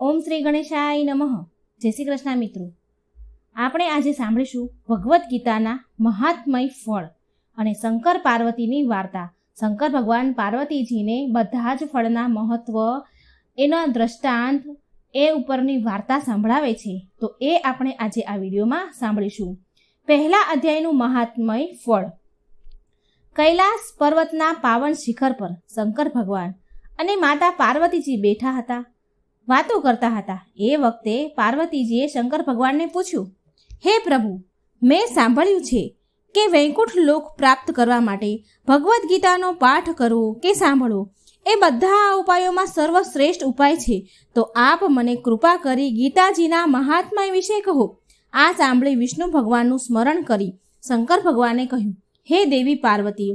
ઓમ શ્રી ગણેશાય નમઃ. જય શ્રી કૃષ્ણ મિત્રો. આપણે આજે સાંભળીશું ભગવદ્ ગીતાના મહાત્મય ફળ અને શંકર પાર્વતીની વાર્તા. શંકર ભગવાન પાર્વતીજીને બધા જ ફળના મહત્વ, એના દ્રષ્ટાંત, એ ઉપરની વાર્તા સંભળાવે છે. તો એ આપણે આજે આ વિડીયોમાં સાંભળીશું. પહેલા અધ્યાયનું મહાત્મય ફળ. કૈલાસ પર્વતના પાવન શિખર પર શંકર ભગવાન અને માતા પાર્વતીજી બેઠા હતા, વાતો કરતા હતા. એ વખતે પાર્વતીજીએ શંકર ભગવાનને પૂછ્યું, હે પ્રભુ, મેં સાંભળ્યું છે કે વૈકુંઠ લોક પ્રાપ્ત કરવા માટે ભગવદ્ ગીતાનો પાઠ કરવો કે સાંભળવો એ બધા ઉપાયોમાં સર્વશ્રેષ્ઠ ઉપાય છે. તો આપ મને કૃપા કરી ગીતાજીના મહાત્મય વિશે કહો. આ સાંભળી વિષ્ણુ ભગવાનનું સ્મરણ કરી શંકર ભગવાને કહ્યું, હે દેવી પાર્વતી,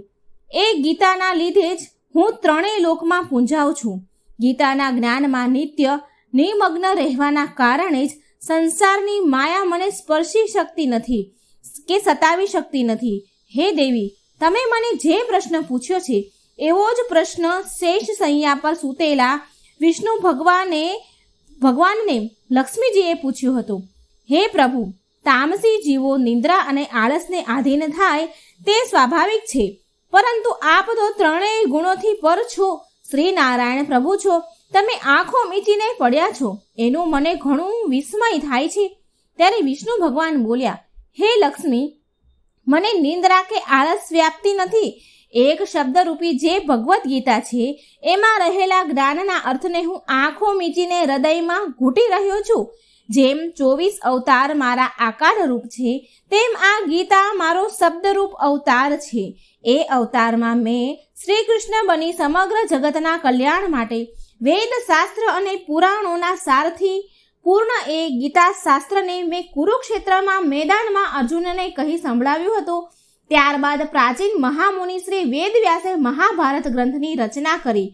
એ ગીતાના લીધે જ હું ત્રણેય લોકમાં પૂંજાઉં છું. ગીતાના જ્ઞાનમાં નિત્ય નિમગ્ન રહેવાના કારણે જ સંસારની માયા મને સ્પર્શી શકતી નથી કે સતાવી શકતી નથી. હે દેવી, તમે મને જે પ્રશ્ન પૂછ્યો છે એવો જ પ્રશ્ન શેષ શૈયા પર સૂતેલા વિષ્ણુ ભગવાનને લક્ષ્મીજીએ પૂછ્યો હતો. હે પ્રભુ, તામસી જીવો નિંદ્રા અને આળસને આધીન થાય તે સ્વાભાવિક છે, પરંતુ આપ તો ત્રણેય ગુણોથી પર છો. શ્રી નારાયણ પ્રભુ છો, તમે આંખો મીચીને પડ્યા છો, એનું મને ઘણું વિસ્મય થાય છે. ત્યારે વિષ્ણુ ભગવાન બોલ્યા, હે લક્ષ્મી, મને નિંદ્રા કે આળસ વ્યાપતી નથી. એક શબ્દરૂપી જે ભગવદ્ ગીતા છે એમાં રહેલા જ્ઞાનના અર્થને હું આંખો મીચીને હૃદયમાં ઘૂંટી રહ્યો છું. જેમ 24 અવતાર મારા આકાર રૂપ છે, તેમ આ ગીતા મારો શબ્દરૂપ અવતાર છે. એ અવતારમાં મેં શ્રી કૃષ્ણ બની સમગ્ર જગતના કલ્યાણ માટે વેદ શાસ્ત્ર અને પુરાણોના સારથી પૂર્ણ એ ગીતા શાસ્ત્રને મેં કુરુક્ષેત્રમાં મેદાનમાં અર્જુનને કહી સંભળાવ્યું હતું. ત્યારબાદ પ્રાચીન મહામુનિ શ્રી વેદવ્યાસે મહાભારત ગ્રંથની રચના કરી.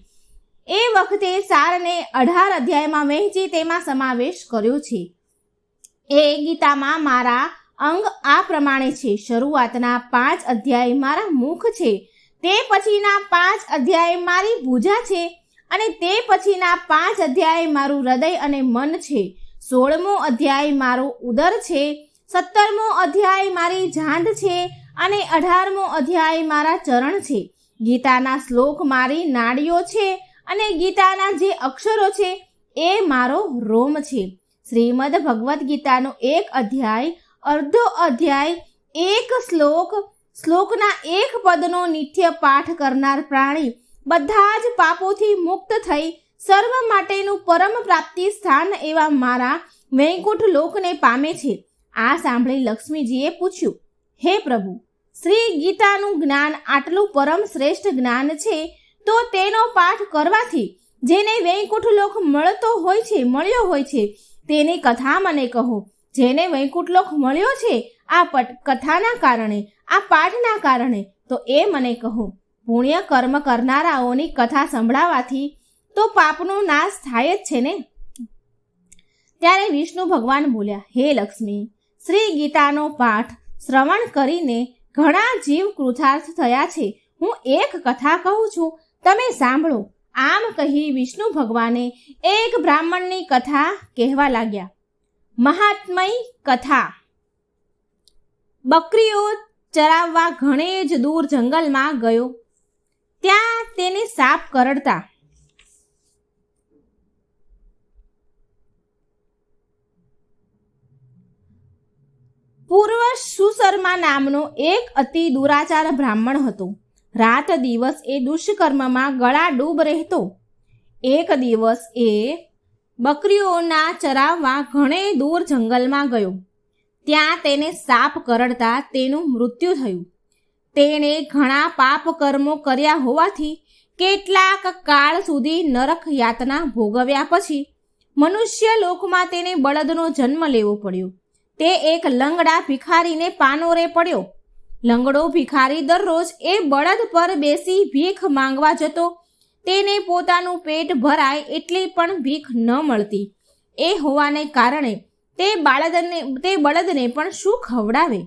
એ વખતે સારને 18 અધ્યાયમાં વહેંચી તેમાં સમાવેશ કર્યો છે. એ ગીતામાં મારા અંગ આ પ્રમાણે છે. શરૂઆતના 5 અધ્યાય મારા મુખ છે, તે પછીના 5 અધ્યાય મારી ભુજા છે, અને તે પછીના 5 અધ્યાય મારું હૃદય અને મન છે. 16મો અધ્યાય મારું ઉદર છે, 17મો અધ્યાય મારી જાંઘ છે, અને 18મો અધ્યાય મારા ચરણ છે. ગીતાના શ્લોક મારી નાડીઓ છે, અને ગીતાના જે અક્ષરો છે એ મારો રોમ છે. શ્રીમદ ભગવદ્ ગીતાનો એક અધ્યાય, અર્ધો અધ્યાય, એક શ્લોકના એક પદનો નિત્ય પાઠ કરનાર પ્રાણી બધા જ પાપોથી મુક્ત થઈ સર્વ માટેનું પરમ પ્રાપ્તિ સ્થાન એવા મારા વૈકુંઠ લોકને પામે છે. આ સાંભળી લક્ષ્મીજીએ પૂછ્યું, હે પ્રભુ, શ્રી ગીતાનું જ્ઞાન આટલું પરમ શ્રેષ્ઠ જ્ઞાન છે, તો તેનો પાઠ કરવાથી જેને વૈકુંઠ લોક મળ્યો હોય છે તેની કથા મને કહો. જેને વૈકુંઠ લોક મળ્યો છે આ કથાના કારણે, આ પાઠના કારણે, તો એ મને કહો. પુણ્ય કર્મ કરનારાઓની કથા સંભળાવાથી તો પાપનો નાશ થાય જ છે ને. ત્યારે વિષ્ણુ ભગવાન બોલ્યા, હે લક્ષ્મી, શ્રી ગીતાનો પાઠ શ્રવણ કરીને ઘણા જીવ કૃતાર્થ થયા છે. હું એક કથા કહું છું, તમે સાંભળો. આમ કહી વિષ્ણુ ભગવાને એક બ્રાહ્મણની કથા કહેવા લાગ્યા. મહાત્મય કથા. બકરીઓ ચરાવવા ઘણે જ દૂર જંગલમાં ગયો. ત્યાં તેને સાપ કરડતા. પૂર્વ સુશર્મા નામનો એક અતિ દુરાચાર બ્રાહ્મણ હતો. રાત દિવસ એ દુષ્કર્મમાં ગળાડૂબ રહેતો. એક દિવસ એ બકરીઓના ચરાવવા ઘણે દૂર જંગલમાં ગયો. ત્યાં તેને સાપ કરડતા તેનું મૃત્યુ થયું. તેણે ઘણા પાપ કર્મો કર્યા હોવાથી કેટલાક કાળ સુધી નરક યાતના ભોગવ્યા પછી મનુષ્ય લોકમાં તેને બળદનો જન્મ લેવો પડ્યો. તે એક લંગડા ભિખારીને પાનોરે પડ્યો. લંગડો ભિખારી દરરોજ એ બળદ પર બેસી ભીખ માંગવા જતો. તેને પોતાનું પેટ ભરાય એટલી પણ ભીખ ન મળતી. એ હોવાને કારણે તે બળદને પણ શું ખવડાવે?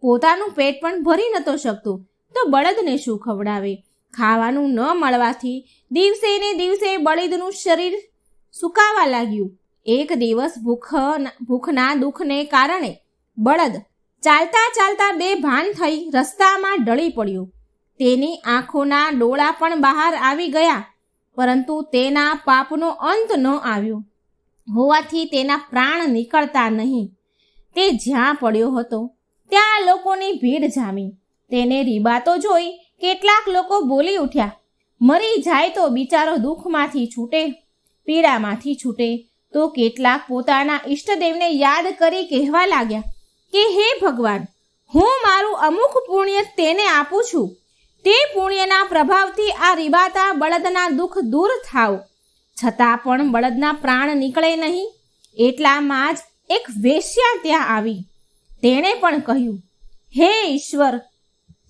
પોતાનું પેટ પણ ભરી નતો શકતો, તો બળદને શું ખવડાવે? ખાવાનું ન મળવાથી દિવસે ને દિવસે બળદનું શરીર સુકાવા લાગ્યું. એક દિવસ ભૂખના દુઃખને કારણે બળદ ચાલતા ચાલતા બેભાન થઈ રસ્તામાં ઢળી પડ્યો. તેની આંખોના ડોળા પણ બહાર આવી ગયા, પરંતુ તેના પાપનો અંત ન આવ્યો હોવાથી તેના પ્રાણ નીકળતા નહીં. તે જ્યાં પડ્યો હતો ત્યાં લોકોની ભીડ જામી. તેને રીબાતો જોઈ કેટલાક લોકો બોલી ઉઠ્યા, મરી જાય તો બિચારો દુઃખમાંથી છૂટે, પીડામાંથી છૂટે. તો કેટલાક પોતાના ઈષ્ટદેવને યાદ કરી કહેવા લાગ્યા કે હે ભગવાન, હું મારું અમુક પુણ્ય તેને આપું છું. તે પુણ્યના પ્રભાવથી આ રીબાતા બળદના દુઃખ દૂર થાવ. છતાં પણ બળદના પ્રાણ નીકળે નહીં. એટલામાં જ એક વેશ્યા ત્યાં આવી. તેણે પણ કહ્યું, હે ઈશ્વર,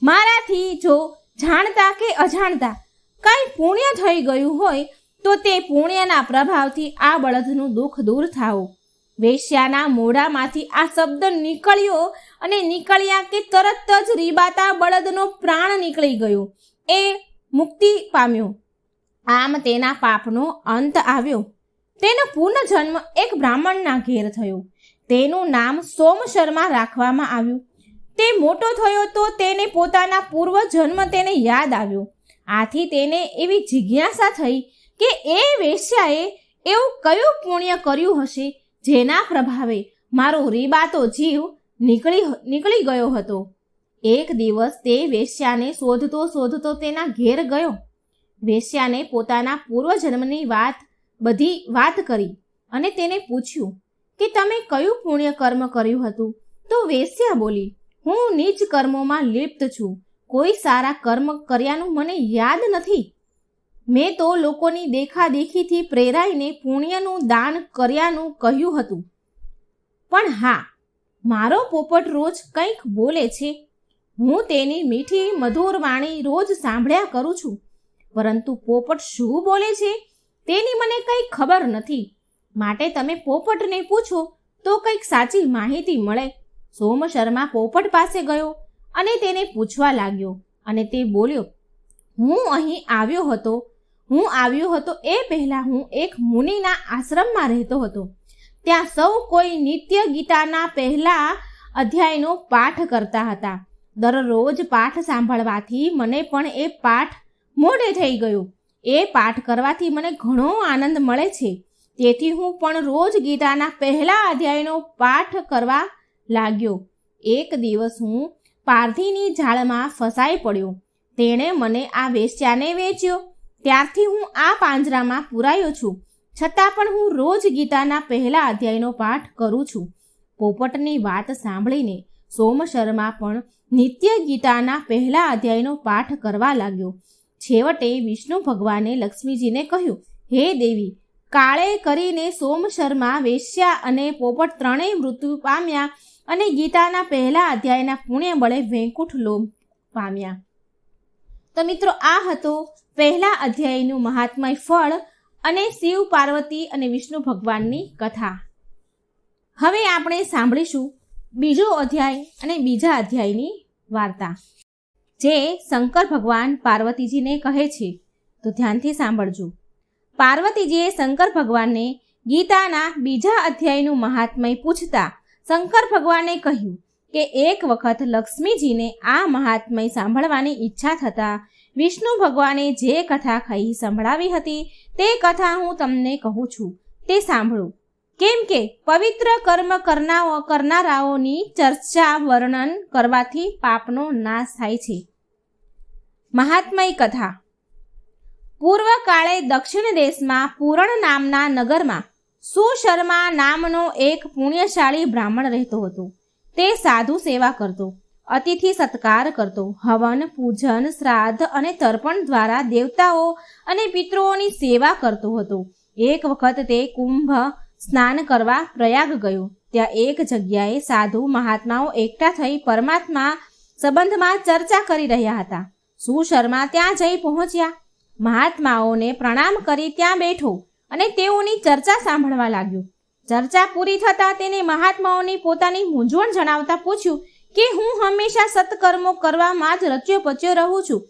મારાથી જો જાણતા કે અજાણતા કંઈ પુણ્ય થઈ ગયું હોય તો તે પુણ્યના પ્રભાવથી આ બળદનું દુઃખ દૂર થાવ. વેશ્યાના મોઢામાંથી આ શબ્દ નીકળ્યો અને નીકળ્યા કે તરત જ રીબાતા બળદનો પ્રાણ નીકળી ગયો. એ મુક્તિ પામ્યો. આમ તેના પાપનો અંત આવ્યો. તેનો પુનઃજન્મ એક બ્રાહ્મણના ઘેર થયો. તેનું નામ સોમશર્મા રાખવામાં આવ્યું. તે મોટો થયો તો તેને પોતાના પૂર્વજન્મ તેને યાદ આવ્યો. આથી તેને એવી જિજ્ઞાસા થઈ કે એ વેશ્યાએ એવું કયું પુણ્ય કર્યું હશે જેના પ્રભાવે મારો રીબાતો જીવ નીકળી ગયો હતો. એક દિવસ તે વેશ્યાને શોધતો તેના ઘેર ગયો. વેશ્યાને પોતાના પૂર્વજન્મની બધી વાત કરી અને તેને પૂછ્યું કે તમે કયું પુણ્ય કર્મ કર્યું હતું. તો વેશ્યા બોલી, હું નીચ કર્મોમાં લિપ્ત છું. કોઈ સારા કર્મ કર્યાનું મને યાદ નથી. મેં તો લોકોની દેખાદેખીથી પ્રેરાઈને પુણ્યનું દાન કર્યાનું કહ્યું હતું. પણ હા, મારો પોપટ રોજ કંઈક બોલે છે. હું તેની મીઠી મધુર વાણી રોજ સાંભળ્યા કરું છું, પરંતુ પોપટ શું બોલે છે તેની મને કંઈ ખબર નથી. માટે તમે પોપટને પૂછો તો કંઈક સાચી માહિતી મળે. સોમશર્મા પોપટ પાસે ગયો અને તેને પૂછવા લાગ્યો અને તે બોલ્યો, હું અહીં આવ્યો હતો એ પહેલાં હું એક મુનિના આશ્રમમાં રહેતો હતો. ત્યાં સૌ કોઈ નિત્ય ગીતાના પહેલા અધ્યાયનો પાઠ કરતા હતા. દરરોજ પાઠ સાંભળવાથી મને પણ એ પાઠ મોઢે થઈ ગયો. એ પાઠ કરવાથી મને ઘણો આનંદ મળે છે. તેથી હું પણ રોજ ગીતાના પહેલા અધ્યાયનો પાઠ કરવા લાગ્યો. એક દિવસ હું પારધીની જાળમાં ફસાઈ પડ્યો. તેણે મને આ વેશ્યાને વેચ્યો. ત્યારથી હું આ પાંજરામાં પૂરાયો છું. છતાં પણ હું રોજ ગીતાના પહેલા અધ્યાયનો પાઠ કરું છું. પોપટની વાત સાંભળીને સોમશર્મા પણ નિત્ય ગીતાના પહેલા અધ્યાયનો પાઠ કરવા લાગ્યો. છેવટે વિષ્ણુ ભગવાને લક્ષ્મીજીને કહ્યું, હે દેવી, કાળે કરીને સોમશર્મા, વેશ્યા અને પોપટ ત્રણેય મૃત્યુ પામ્યા અને ગીતાના પહેલા અધ્યાયના પુણ્ય બળે વૈકુંઠ લોક પામ્યા. તો મિત્રો, આ હતો પહેલા અધ્યાયનું મહાત્મય ફળ અને શિવ, પાર્વતી અને વિષ્ણુ ભગવાનની કથા. હવે આપણે સાંભળીશું બીજો અધ્યાય અને બીજા અધ્યાયની વાર્તા, જે શંકર ભગવાન પાર્વતીજીને કહે છે. તો ધ્યાનથી સાંભળજો. પાર્વતીજીએ શંકર ભગવાનને ગીતાના બીજા અધ્યાયનું મહાત્મય પૂછતા શંકર ભગવાને કહ્યું કે એક વખત લક્ષ્મીજીને આ મહાત્મય સાંભળવાની ઈચ્છા થતાં વિષ્ણુ ભગવાને જે કથા કહી સંભળાવી હતી તે કથા હું તમને કહું છું, તે સાંભળો. કેમ કે પવિત્ર કર્મ કરનારાઓની ચર્ચા વર્ણન કરવાથી પાપનો નાશ થાય છે. મહાત્મય કથા. પૂર્વકાળે દક્ષિણ દેશમાં પૂરણ નામના નગરમાં સુશર્મા નામનો એક પુણ્યશાળી બ્રાહ્મણ રહેતો હતો. તે સાધુ સેવા કરતો, અતિથિ સત્કાર કરતો, હવન, પૂજન, શ્રાદ્ધ અને તર્પણ દ્વારા દેવતાઓ અને પિતૃઓની સેવા કરતો હતો. એક વખત તે કુંભ સ્નાન કરવા પ્રયાગ ગયો. ત્યાં એક જગ્યાએ સાધુ મહાત્માઓ એકઠા થઈ પરમાત્મા સંબંધમાં ચર્ચા કરી રહ્યા હતા. સુશર્મા ત્યાં જઈ પહોંચ્યા. મહાત્માઓને પ્રણામ કરી ત્યાં બેઠો અને તેઓની ચર્ચા સાંભળવા લાગ્યો. ચર્ચા પૂરી થતાં તેને મહાત્માઓની પોતાની મૂંઝવણ જણાવતા પૂછ્યું કે હું હંમેશા સત્કર્મો કરવામાં જ રચ્યો પચ્યો રહું છું.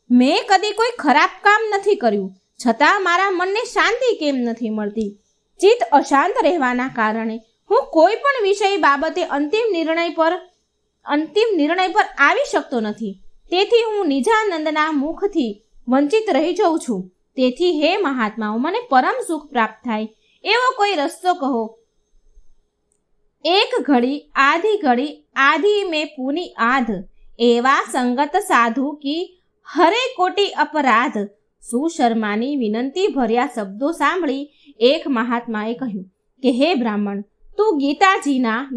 મેં કદી કોઈ ખરાબ કામ નથી કર્યું, છતાં મારા મનને શાંતિ કેમ નથી મળતી? ચિત્ત અશાંત રહેવાના કારણે હું કોઈ પણ વિષય બાબતે અંતિમ નિર્ણય પર આવી શકતો નથી. તેથી હું નિજાનંદના મુખથી વંચિત રહી જાઉં છું. તેથી હે મહાત્માઓ, મને પરમ સુખ પ્રાપ્ત થાય એવો કોઈ રસ્તો કહો. એક ઘડી આધી મેં પૂની આધ, એવા સંગત સાધુ કી હરે કોટી અપરાધ. સુશર્માની વિનંતી ભર્યા શબ્દો સાંભળી એક મહાત્માએ કહ્યું કે હે બ્રાહ્મણ, તું ગીતાજીના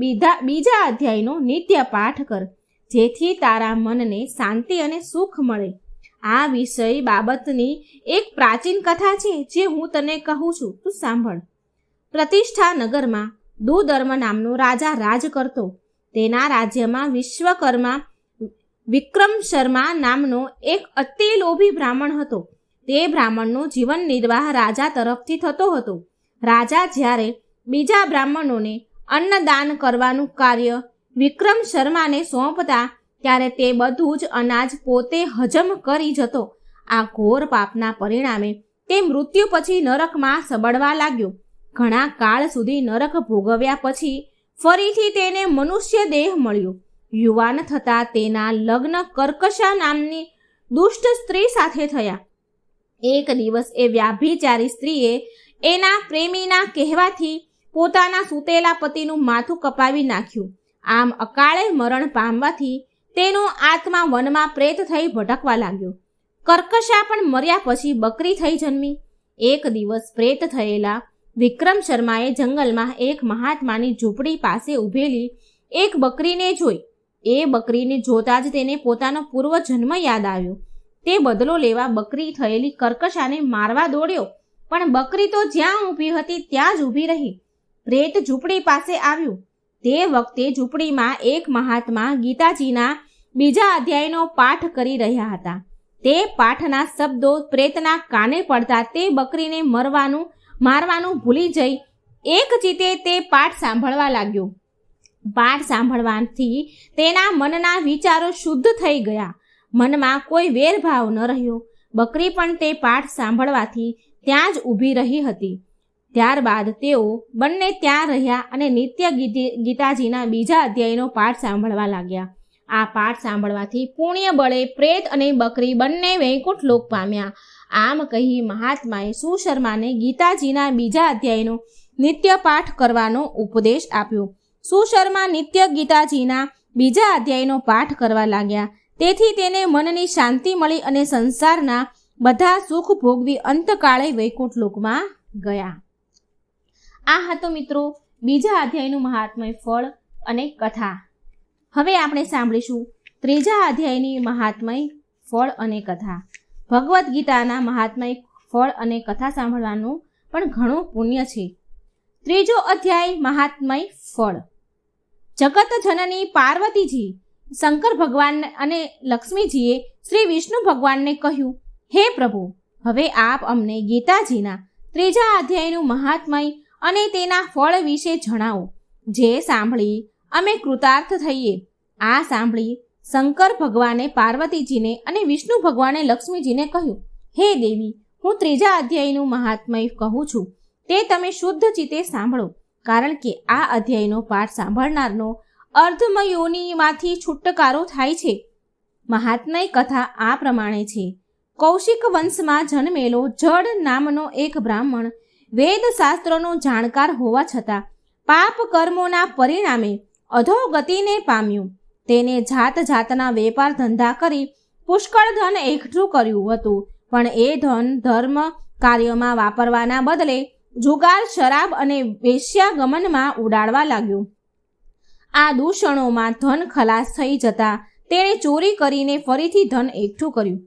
બીજા અધ્યાયનો નિત્ય પાઠ કર, જેથી તારા મનને શાંતિ અને સુખ મળે. આ વિષય બાબતની એક પ્રાચીન કથા છે જે હું તને કહું છું, તું સાંભળ. પ્રતિષ્ઠા નગરમાં દુધર્મ નામનો રાજા રાજ કરતો. તેના રાજ્યમાં વિક્રમ શર્મા નામનો એક અતિ લોભી બ્રાહ્મણ હતો. તે બ્રાહ્મણનો જીવન નિર્વાહ રાજા તરફથી થતો હતો. રાજા જ્યારે બીજા બ્રાહ્મણોને અન્નદાન કરવાનું કાર્ય વિક્રમ શર્માને સોંપતા ત્યારે તે બધું જ અનાજ પોતે હજમ કરી જતો. આ ઘોર પાપના પરિણામે તે મૃત્યુ પછી નરકમાં સબડવા લાગ્યો. ઘણા કાળ સુધી નરક ભોગવ્યા પછી ફરીથી તેને મનુષ્ય દેહ મળ્યો. યુવાન થતાં તેના લગ્ન કર્કશા નામની દુષ્ટ સ્ત્રી સાથે થયા. એક દિવસ એ વ્યાભિચારી સ્ત્રીએ એના પ્રેમીના કહેવાથી પોતાના સૂતેલા પતિનું માથું કપાવી નાખ્યું. આમ અકાળે મરણ પામવાથી તેનો આત્મા વનમાં પ્રેત થઈ ભટકવા લાગ્યો. કર્કશા પણ મર્યા પછી બકરી થઈ જન્મી. એક દિવસ પ્રેત થયેલા વિક્રમ શર્માએ જંગલમાં એક મહાત્માની ઝૂંપડી પાસે ઊભેલી એક બકરીને જોઈ. એ બકરીને જોતા જ તેને પોતાનો પૂર્વ જન્મ યાદ આવ્યો. તે બદલો લેવા બકરી થયેલી કર્કશાને મારવા દોડ્યો, પણ બકરી તો જ્યાં ઊભી હતી ત્યાં જ ઊભી રહી. પ્રેત ઝૂંપડી પાસે આવ્યું. તે વખતે ઝૂંપડીમાં એક મહાત્મા ગીતાજીના બીજા અધ્યાયનો પાઠ કરી રહ્યા હતા. તે પાઠના શબ્દો પ્રેતના કાને પડતા તે બકરીને મારવાનું ભૂલી જઈ એક ચિત્તે તે પાઠ સાંભળવા લાગ્યો. પાઠ સાંભળવાથી તેના મનના વિચારો શુદ્ધ થઈ ગયા. મનમાં કોઈ વેરભાવ ન રહ્યો. બકરી પણ તે પાઠ સાંભળવાથી ત્યાં જ ઊભી રહી હતી. ત્યારબાદ તેઓ બંને ત્યાં રહ્યા અને નિત્ય ગીતાજીના બીજા અધ્યાયનો પાઠ સાંભળવા લાગ્યા. આ પાઠ સાંભળવાથી પુણ્ય બળે પ્રેત અને બકરી બંને વૈકુંઠ લોક પામ્યા. આમ કહી મહાત્માએ સુશર્માને ગીતાજીના બીજા અધ્યાયનો નિત્ય પાઠ કરવાનો ઉપદેશ આપ્યો. સુશર્મા નિત્ય ગીતાજીના બીજા અધ્યાયનો પાઠ કરવા લાગ્યા. તેથી તેને મનની શાંતિ મળી અને સંસારના બધા સુખ ભોગવી અંતકાળે વૈકુંઠ લોકમાં ગયા. આ હતો મિત્રો બીજા અધ્યાયનું મહાત્મય ફળ અને કથા. હવે આપણે સાંભળીશું ત્રીજા અધ્યાયની મહાત્મય ફળ અને કથા. ભગવદ્ ગીતાના મહાત્મય ફળ અને કથા સાંભળવાનું પણ ઘણું પુણ્ય છે. ત્રીજો અધ્યાય મહાત્મય ફળ. જગત જનની પાર્વતીજી શંકર ભગવાન અને લક્ષ્મીજીએ શ્રી વિષ્ણુ ભગવાનને કહ્યું, હે પ્રભુ, હવે આપ અમને ગીતાજીના ત્રીજા અધ્યાયનું મહાત્મય અને તેના ફળ વિશે જણાવો, જે સાંભળી અમે કૃતાર્થ થઈએ. આ સાંભળી શંકર ભગવાને પાર્વતીજીને અને વિષ્ણુ ભગવાને લક્ષ્મીજીને કહ્યું, હે દેવી, હું ત્રીજા અધ્યાયનું મહાત્મય કહું છું, તે તમે શુદ્ધ ચિત્તે સાંભળો, કારણ કે આ અધ્યાયનો પાઠ સાંભળનારનો અર્ધમયોનીમાંથી છુટકારો થાય છે. મહાત્મય કથા આ પ્રમાણે છે. કૌશિક વંશમાં જન્મેલો જડ નામનો એક બ્રાહ્મણ વેદશાસ્ત્રોનો જાણકાર હોવા છતાં પાપ કર્મોના પરિણામે અધોગતિને પામ્યું. તેને જાત જાતના વેપાર ધંધા કરી પુષ્કળ ધન એકઠું કર્યું હતું, પણ એ ધન ધર્મ કાર્યોમાં વાપરવાના બદલે જુગાર, શરાબ અને વેશ્યાગમનમાં ઉડાડવા લાગ્યું. આ દૂષણોમાં ધન ખલાસ થઈ જતા તેણે ચોરી કરીને ફરીથી ધન એકઠું કર્યું.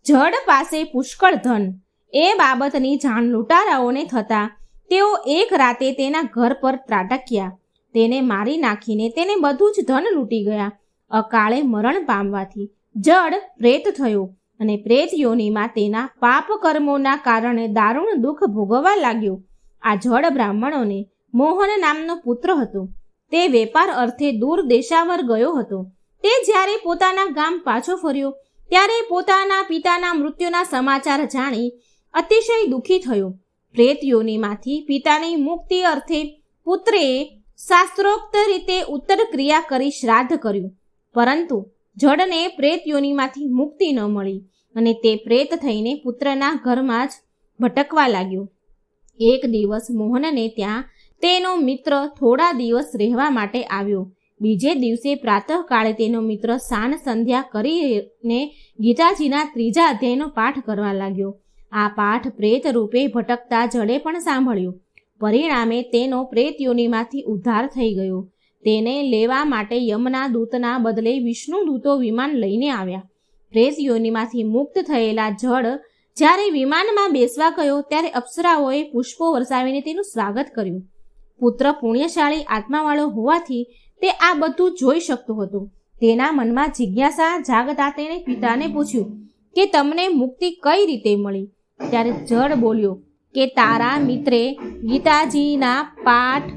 જડ પાસે પુષ્કળ ધન એ બાબતની જાણ લૂંટારાઓને થતાં તેઓ એક રાતે તેના ઘર પર ત્રાટક્યા. તેને મારી નાખીને તેને બધું જ ધન લૂંટી ગયા. અકાળે મરણ પામવાથી જડ પ્રેત થયો અને પ્રેત યોનિમાં તેના પાપ કર્મોના કારણે દારૂણ દુઃખ ભોગવવા લાગ્યો. આ જડ બ્રાહ્મણોને મોહન નામનો પુત્ર હતો. તે વેપાર અર્થે દૂર દેશાવર ગયો હતો. તે જ્યારે પોતાના ગામ પાછો ફર્યો ત્યારે પોતાના પિતાના મૃત્યુના સમાચાર જાણી અતિશય દુઃખી થયો. પ્રેત યોનિમાંથી પિતાની મુક્તિ અર્થે પુત્રે શાસ્ત્રોક્ત રીતે ઉત્તર ક્રિયા કરી શ્રાદ્ધ કર્યું, પરંતુ જડને પ્રેત યોનિમાંથી મુક્તિ ન મળી અને તે પ્રેત થઈને પુત્રના ઘરમાં જ ભટકવા લાગ્યો. એક દિવસ મોહનને ત્યાં તેનો મિત્ર થોડા દિવસ રહેવા માટે આવ્યો. બીજે દિવસે પ્રાતઃકાળે તેનો મિત્ર સાન સંધ્યા કરીને ગીતાજીના 3જા અધ્યાયનો પાઠ કરવા લાગ્યો. આ પાઠ પ્રેત રૂપે ભટકતા જડે પણ સાંભળ્યો. પરિણામે તેનો પ્રેત યોનિમાંથી ઉદ્ધાર થઈ ગયો. તેને લેવા માટે યમના દૂતના બદલે વિષ્ણુ દૂતો વિમાન લઈને આવ્યા. પ્રેત યોનિમાંથી મુક્ત થયેલા જડ જ્યારે વિમાનમાં બેસવા ગયો ત્યારે અપ્સરાઓએ પુષ્પો વરસાવીને તેનું સ્વાગત કર્યું. પુત્ર પુણ્યશાળી આત્માવાળો હોવાથી તે આ બધું જોઈ શકતો હતો. તેના મનમાં જિજ્ઞાસા જાગતા તેણે પિતાને પૂછ્યું કે તમને મુક્તિ કઈ રીતે મળી? ત્યારે જડ બોલ્યો કે તારા મિત્રે ગીતાજીના પાઠ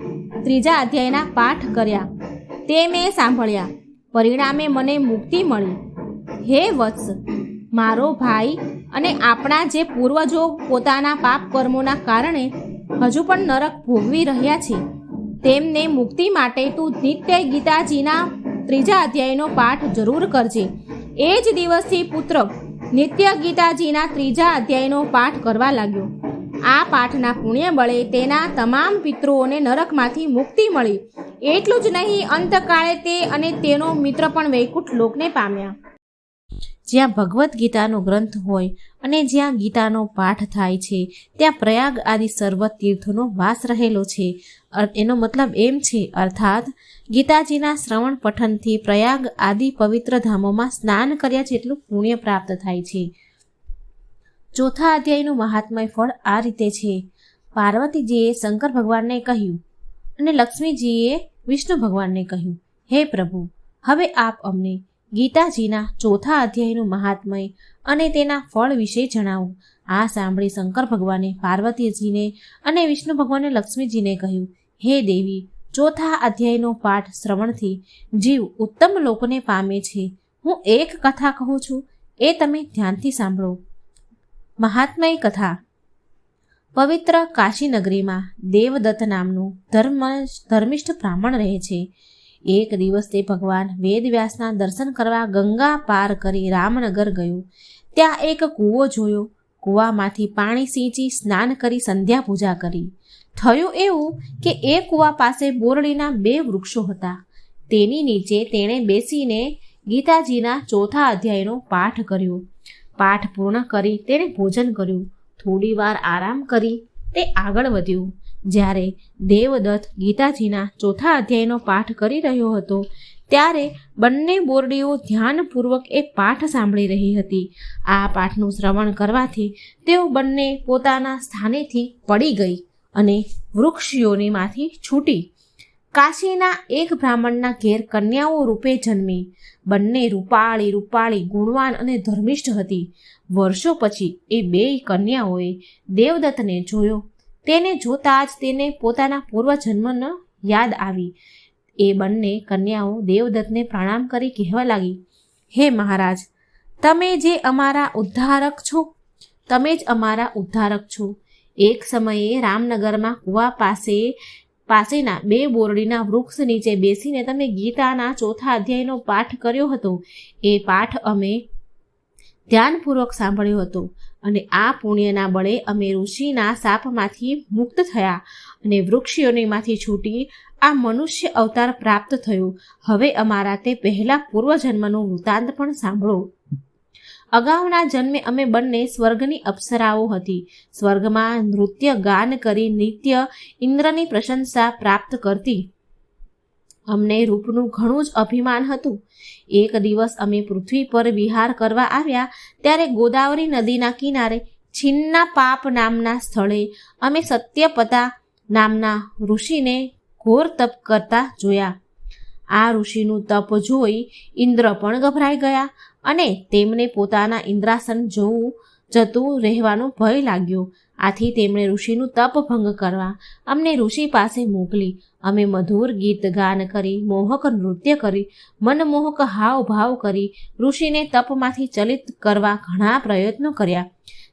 3જા અધ્યાયના પાઠ કર્યા, તે મેં સાંભળ્યા, પરિણામે મને મુક્તિ મળી. હે વત્સ, મારો ભાઈ અને આપણા જે પૂર્વજો પોતાના પાપ કર્મોના કારણે હજુ પણ નરક ભોગવી રહ્યા છે, તેમને મુક્તિ માટે તું નિત્ય ગીતાજીના 3જા અધ્યાયનો પાઠ જરૂર કરજે. એ જ દિવસથી પુત્ર નિત્ય ગીતાજીના 3જા અધ્યાયનો પાઠ કરવા લાગ્યો. આ પાઠના પુણ્ય બળે તેના તમામ પિતૃઓને નરકમાંથી મુક્તિ મળી. એટલું જ નહીં, અંતકાળે તે અને તેનો મિત્ર પણ વૈકુંઠ લોકને પામ્યા. જ્યાં ભગવદ્ ગીતાનો ગ્રંથ હોય અને જ્યાં ગીતાનો પાઠ થાય છે ત્યાં પ્રયાગ આદિ સર્વ તીર્થોનો વાસ રહેલો છે. એનો મતલબ એમ છે, અર્થાત ગીતાજીના શ્રવણ પઠનથી પ્રયાગ આદિ પવિત્ર ધામોમાં સ્નાન કર્યા જેટલું પુણ્ય પ્રાપ્ત થાય છે. 4થા અધ્યાયનું મહાત્મય ફળ આ રીતે છે. પાર્વતીજીએ શંકર ભગવાનને કહ્યું અને લક્ષ્મીજીએ વિષ્ણુ ભગવાનને કહ્યું, હે પ્રભુ, હવે આપ અમને ગીતાજીના 4થા અધ્યાયનું મહાત્મય અને તેના ફળ વિશે જણાવો. આ સાંભળી શંકર ભગવાને પાર્વતીજીને અને વિષ્ણુ ભગવાને લક્ષ્મીજીને કહ્યું, હે દેવી, 4થા અધ્યાયનો પાઠ શ્રવણથી જીવ ઉત્તમ લોકોને પામે છે. હું એક કથા કહું છું, એ તમે ધ્યાનથી સાંભળો. મહાત્મય કથા. પવિત્ર કાશી નગરીમાં દેવદત્ત નામનું ધર્મિષ્ઠ બ્રાહ્મણ રહે છે. એક દિવસ તે ભગવાન વેદવ્યાસના દર્શન કરવા ગંગા પાર કરી રામનગર ગયો. ત્યાં એક કૂવો જોયો. કૂવામાંથી પાણી સિંચી સ્નાન કરી સંધ્યા પૂજા કરી. થયું એવું કે એ કૂવા પાસે બોરડીના 2 વૃક્ષો હતા. તેની નીચે તેણે બેસીને ગીતાજીના 4થા અધ્યાયનો પાઠ કર્યો. પાઠ પૂર્ણ કરી તેણે ભોજન કર્યું. થોડી વાર આરામ કરી તે આગળ વધ્યો. જ્યારે દેવદત્ત ગીતાજીના 4થા અધ્યાયનો પાઠ કરી રહ્યો હતો ત્યારે બંને બોરડીઓ ધ્યાનપૂર્વક એ પાઠ સાંભળી રહી હતી. આ પાઠનું શ્રવણ કરવાથી તેઓ બંને પોતાના સ્થાનેથી પડી ગઈ અને વૃક્ષયોનીમાંથી છૂટી કાશીના એક બ્રાહ્મણના ઘેર કન્યાઓ રૂપે જન્મી. બંને રૂપાળી ગુણવાન અને ધર્મિષ્ઠ હતી. વર્ષો પછી એ 2 કન્યાઓએ દેવદત્તને જોયો. તેને જોતા જ તેને પોતાના પૂર્વજન્મનો યાદ આવી. એ બંને કન્યાઓ દેવદત્તને પ્રણામ કરી કહેવા લાગી, હે મહારાજ, તમે જ અમારા ઉદ્ધારક છો. એક સમયે રામનગરમાં કુવા પાસેના 2 બોરડીના વૃક્ષ નીચે બેસીને તમે ગીતાના 4થા અધ્યાયનો પાઠ કર્યો હતો. એ પાઠ અમે ધ્યાનપૂર્વક સાંભળ્યો હતો અને આ પુણ્યના બળે અમે ઋષિના શાપમાંથી મુક્ત થયા અને વૃક્ષયોનીમાંથી છૂટી આ મનુષ્ય અવતાર પ્રાપ્ત થયો. હવે અમારા તે પહેલા પૂર્વજન્મનો વૃત્તાંત પણ સાંભળો. અગાઉના જન્મે અમે બંને સ્વર્ગની અપ્સરાઓ હતી. સ્વર્ગમાં નૃત્ય ગાન કરી નિત્ય ઇન્દ્રની પ્રશંસા પ્રાપ્ત કરતી. અમને રૂપનું ઘણું જ અભિમાન હતું. એક દિવસ અમે પૃથ્વી પર વિહાર કરવા આવ્યા ત્યારે ગોદાવરી નદીના કિનારે છિન્નાપાપ નામના સ્થળે અમે સત્યપતા નામના ઋષિને ઘોર તપ કરતા જોયા. આ ઋષિનું તપ જોઈ ઇન્દ્ર પણ ગભરાઈ ગયા અને તેમને પોતાના ઇન્દ્રાસન જતું રહેવાનો ભય લાગ્યો. આથી તેમણે ઋષિનું તપ ભંગ કરવા અમને ઋષિ પાસે મોકલી. અમે મધુર ગીત ગાન કરી, મોહક નૃત્ય કરી, મનમોહક હાવભાવ કરી ઋષિને તપમાંથી ચલિત કરવા ઘણા પ્રયત્નો કર્યા.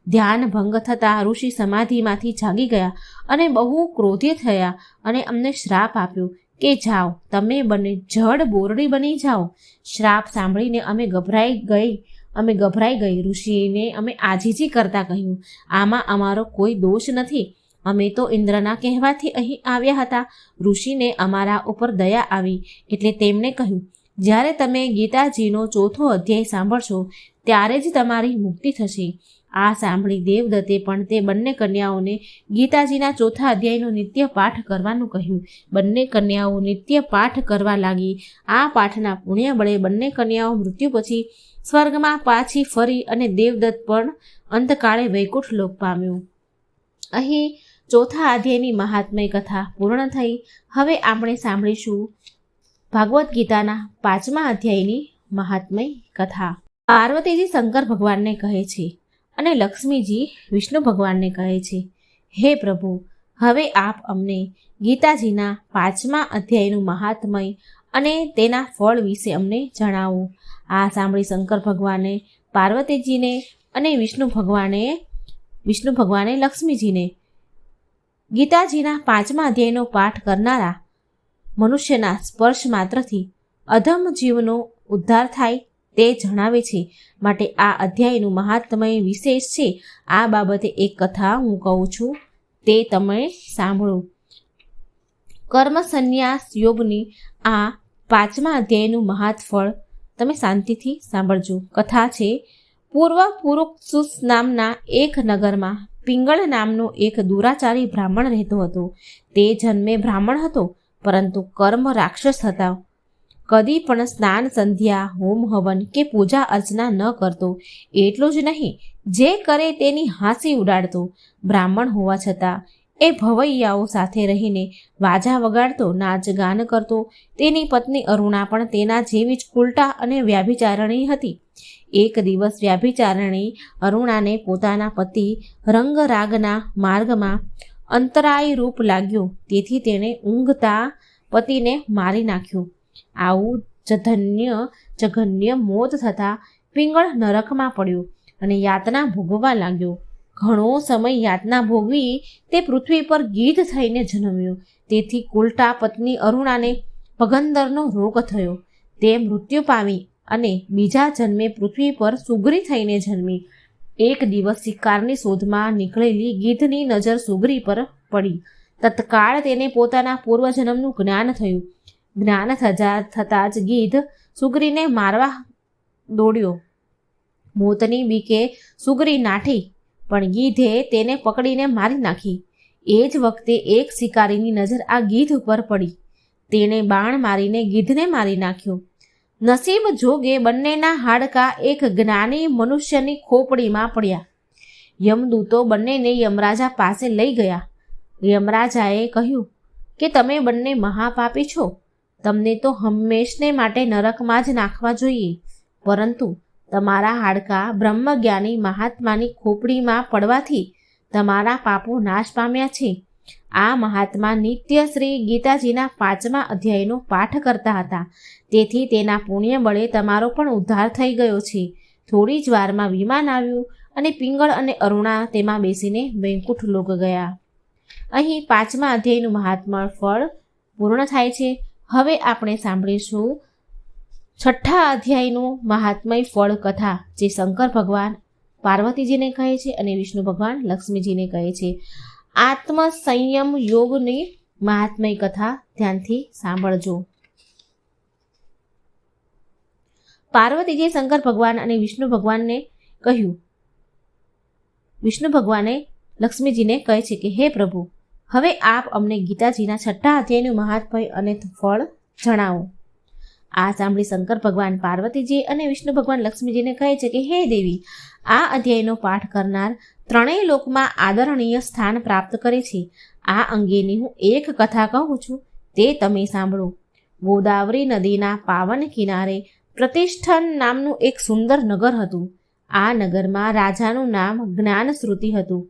ધ્યાન ભંગ થતાં ઋષિ સમાધિમાંથી જાગી ગયા અને બહુ ક્રોધિત થયા અને અમને શ્રાપ આપ્યો કે જાઓ, તમે બંને જડ બોરડી બની જાઓ. શ્રાપ સાંભળીને અમે ગભરાઈ ગઈ. ઋષિને અમે આજીજી કરતા કહ્યું, આમાં અમારો કોઈ દોષ નથી. અમે તો ઇન્દ્રના કહેવાથી અહીં આવ્યા હતા. ઋષિને અમારા ઉપર દયા આવી એટલે તેમણે કહ્યું, જ્યારે તમે ગીતાજીનો 4થો અધ્યાય સાંભળશો ત્યારે જ તમારી મુક્તિ થશે. આ સાંભળી દેવદત્તે પણ તે બંને કન્યાઓને ગીતાજીના 4થા અધ્યાયનો નિત્ય પાઠ કરવાનું કહ્યું. બંને કન્યાઓ નિત્ય પાઠ કરવા લાગી. આ પાઠના પુણ્ય બળે બંને કન્યાઓ મૃત્યુ પછી સ્વર્ગમાં પાછી ફરી અને દેવદત્ત પણ અંતકાળે વૈકુંઠ લોક પામ્યો. અહીં 4થા અધ્યાયની મહાત્મય કથા પૂર્ણ થઈ. હવે આપણે સાંભળીશું ભાગવદ્ ગીતાના 5મા અધ્યાયની મહાત્મય કથા. પાર્વતીજી શંકર ભગવાનને કહે છે અને લક્ષ્મીજી વિષ્ણુ ભગવાનને કહે છે, હે પ્રભુ, હવે આપ અમને ગીતાજીના 5મા અધ્યાયનું મહાત્મય અને તેના ફળ વિશે અમને જણાવો. આ સાંભળી શંકર ભગવાને પાર્વતીજીને અને વિષ્ણુ ભગવાને લક્ષ્મીજીને ગીતાજીના 5મા અધ્યાયનો પાઠ કરનારા મનુષ્યના સ્પર્શ માત્રથી અધમ જીવનો ઉદ્ધાર થાય તે જણાવે છે. માટે આ અધ્યાયનું મહાત્મય વિશેષ છે. આ બાબતે એક કથા હું કહું છું, તે તમે સાંભળો. કર્મ સંન્યાસ યોગની આ 5મા અધ્યાયનું મહાત ફળ તમે શાંતિથી સાંભળજો. કથા છે, પૂર્વ પુરુક્ષુસ નામના એક નગરમાં પિંગળ નામનો એક દુરાચારી બ્રાહ્મણ રહેતો હતો. તે જન્મે બ્રાહ્મણ હતો, પરંતુ કર્મ રાક્ષસ હતા. કદી પણ સ્નાન સંધ્યા હોમ હવન કે પૂજા અર્ચના ન કરતો. એટલું જ નહીં, જે કરે તેની હાંસી ઉડાડતો. બ્રાહ્મણ હોવા છતાં એ ભવૈયાઓ સાથે રહીને વાજા વગાડતો, નાચ ગાન કરતો. તેની પત્ની અરુણા પણ તેના જેવી જ ઉલટા અને વ્યાભિચારણી હતી. એક દિવસ વ્યાભિચારણી અરુણાને પોતાના પતિ રંગરાગના માર્ગમાં અંતરાય રૂપ લાગ્યો, તેથી તેણે ઊંઘતા પતિને મારી નાખ્યો. આવું જઘન્ય મોત થતાં પિંગળ નરકમાં પડ્યો અને યાતના ભોગવવા લાગ્યો. ઘણો સમય યાતના ભોગવી તે પૃથ્વી પર ગીધ થઈને જન્મ્યો. તેથી કુલટા પત્ની અરુણાને પગંદરનો રોગ થયો. તે મૃત્યુ પામી અને બીજા જન્મે પૃથ્વી પર સુગરી થઈને જન્મી. એક દિવસ શિકારની શોધમાં નીકળેલી ગીધની નજર સુગરી પર પડી. તત્કાળ તેને પોતાના પૂર્વજન્મનું જ્ઞાન થયું. જ્ઞાન થતાં જ ગીધ સુગરીને મારવા દોડ્યો. મોતની બીકે સુગરી નાઠી, પણ ગીધે તેને પકડીને મારી નાખી. એ જ વખતે એક શિકારીની નજર આ ગીધ ઉપર પડી. તેણે બાણ મારીને ગીધને મારી નાખ્યો. નસીબ જોગે બંનેના હાડકાં એક જ્ઞાની મનુષ્યની ખોપડીમાં પડ્યા. યમદૂતો બંનેને યમરાજા પાસે લઈ ગયા. યમરાજાએ કહ્યું કે તમે બંને મહાપાપી છો. તમને તો હંમેશને માટે નરકમાં જ નાખવા જોઈએ, પરંતુ તમારા હાડકાં બ્રહ્મજ્ઞાની મહાત્માની ખોપડીમાં પડવાથી તમારા પાપો નાશ પામ્યા છે. આ મહાત્મા નિત્ય શ્રી ગીતાજીના 5મા અધ્યાયનો પાઠ કરતા હતા. તેથી તેના પુણ્ય બળે તમારો પણ ઉદ્ધાર થઈ ગયો છે. થોડી જ વારમાં વિમાન આવ્યું અને પિંગળ અને અરુણા તેમાં બેસીને વૈકુંઠ લોક ગયા. અહીં 5મા અધ્યાયનું મહાત્મા ફળ પૂર્ણ થાય છે. હવે આપણે સાંભળીશું 6ઠા અધ્યાયનું મહાત્મય ફળ કથા, જે શંકર ભગવાન પાર્વતીજીને કહે છે અને વિષ્ણુ ભગવાન લક્ષ્મીજીને કહે છે. આત્મ સંયમ યોગની મહાત્મય કથા ધ્યાનથી સાંભળજો. પાર્વતીજીએ શંકર ભગવાન અને વિષ્ણુ ભગવાનને કહ્યું. વિષ્ણુ ભગવાને લક્ષ્મીજીને કહે છે કે હે પ્રભુ, હવે આપ અમને ગીતાજીના 6ઠા અધ્યાયનું મહાત્મય અને ફળ જણાવો. આ સાંભળી શંકર ભગવાન પાર્વતીજી અને વિષ્ણુ ભગવાન લક્ષ્મીજીને કહે છે કે હે દેવી, આ અધ્યાયનો પાઠ કરનાર ત્રણેય લોકમાં આદરણીય સ્થાન પ્રાપ્ત કરે છે. આ અંગેની હું એક કથા કહું છું, તે તમે સાંભળો. ગોદાવરી નદીના પાવન કિનારે પ્રતિષ્ઠન નામનું એક સુંદર નગર હતું. આ નગરમાં રાજાનું નામ જ્ઞાનશ્રુતિ હતું.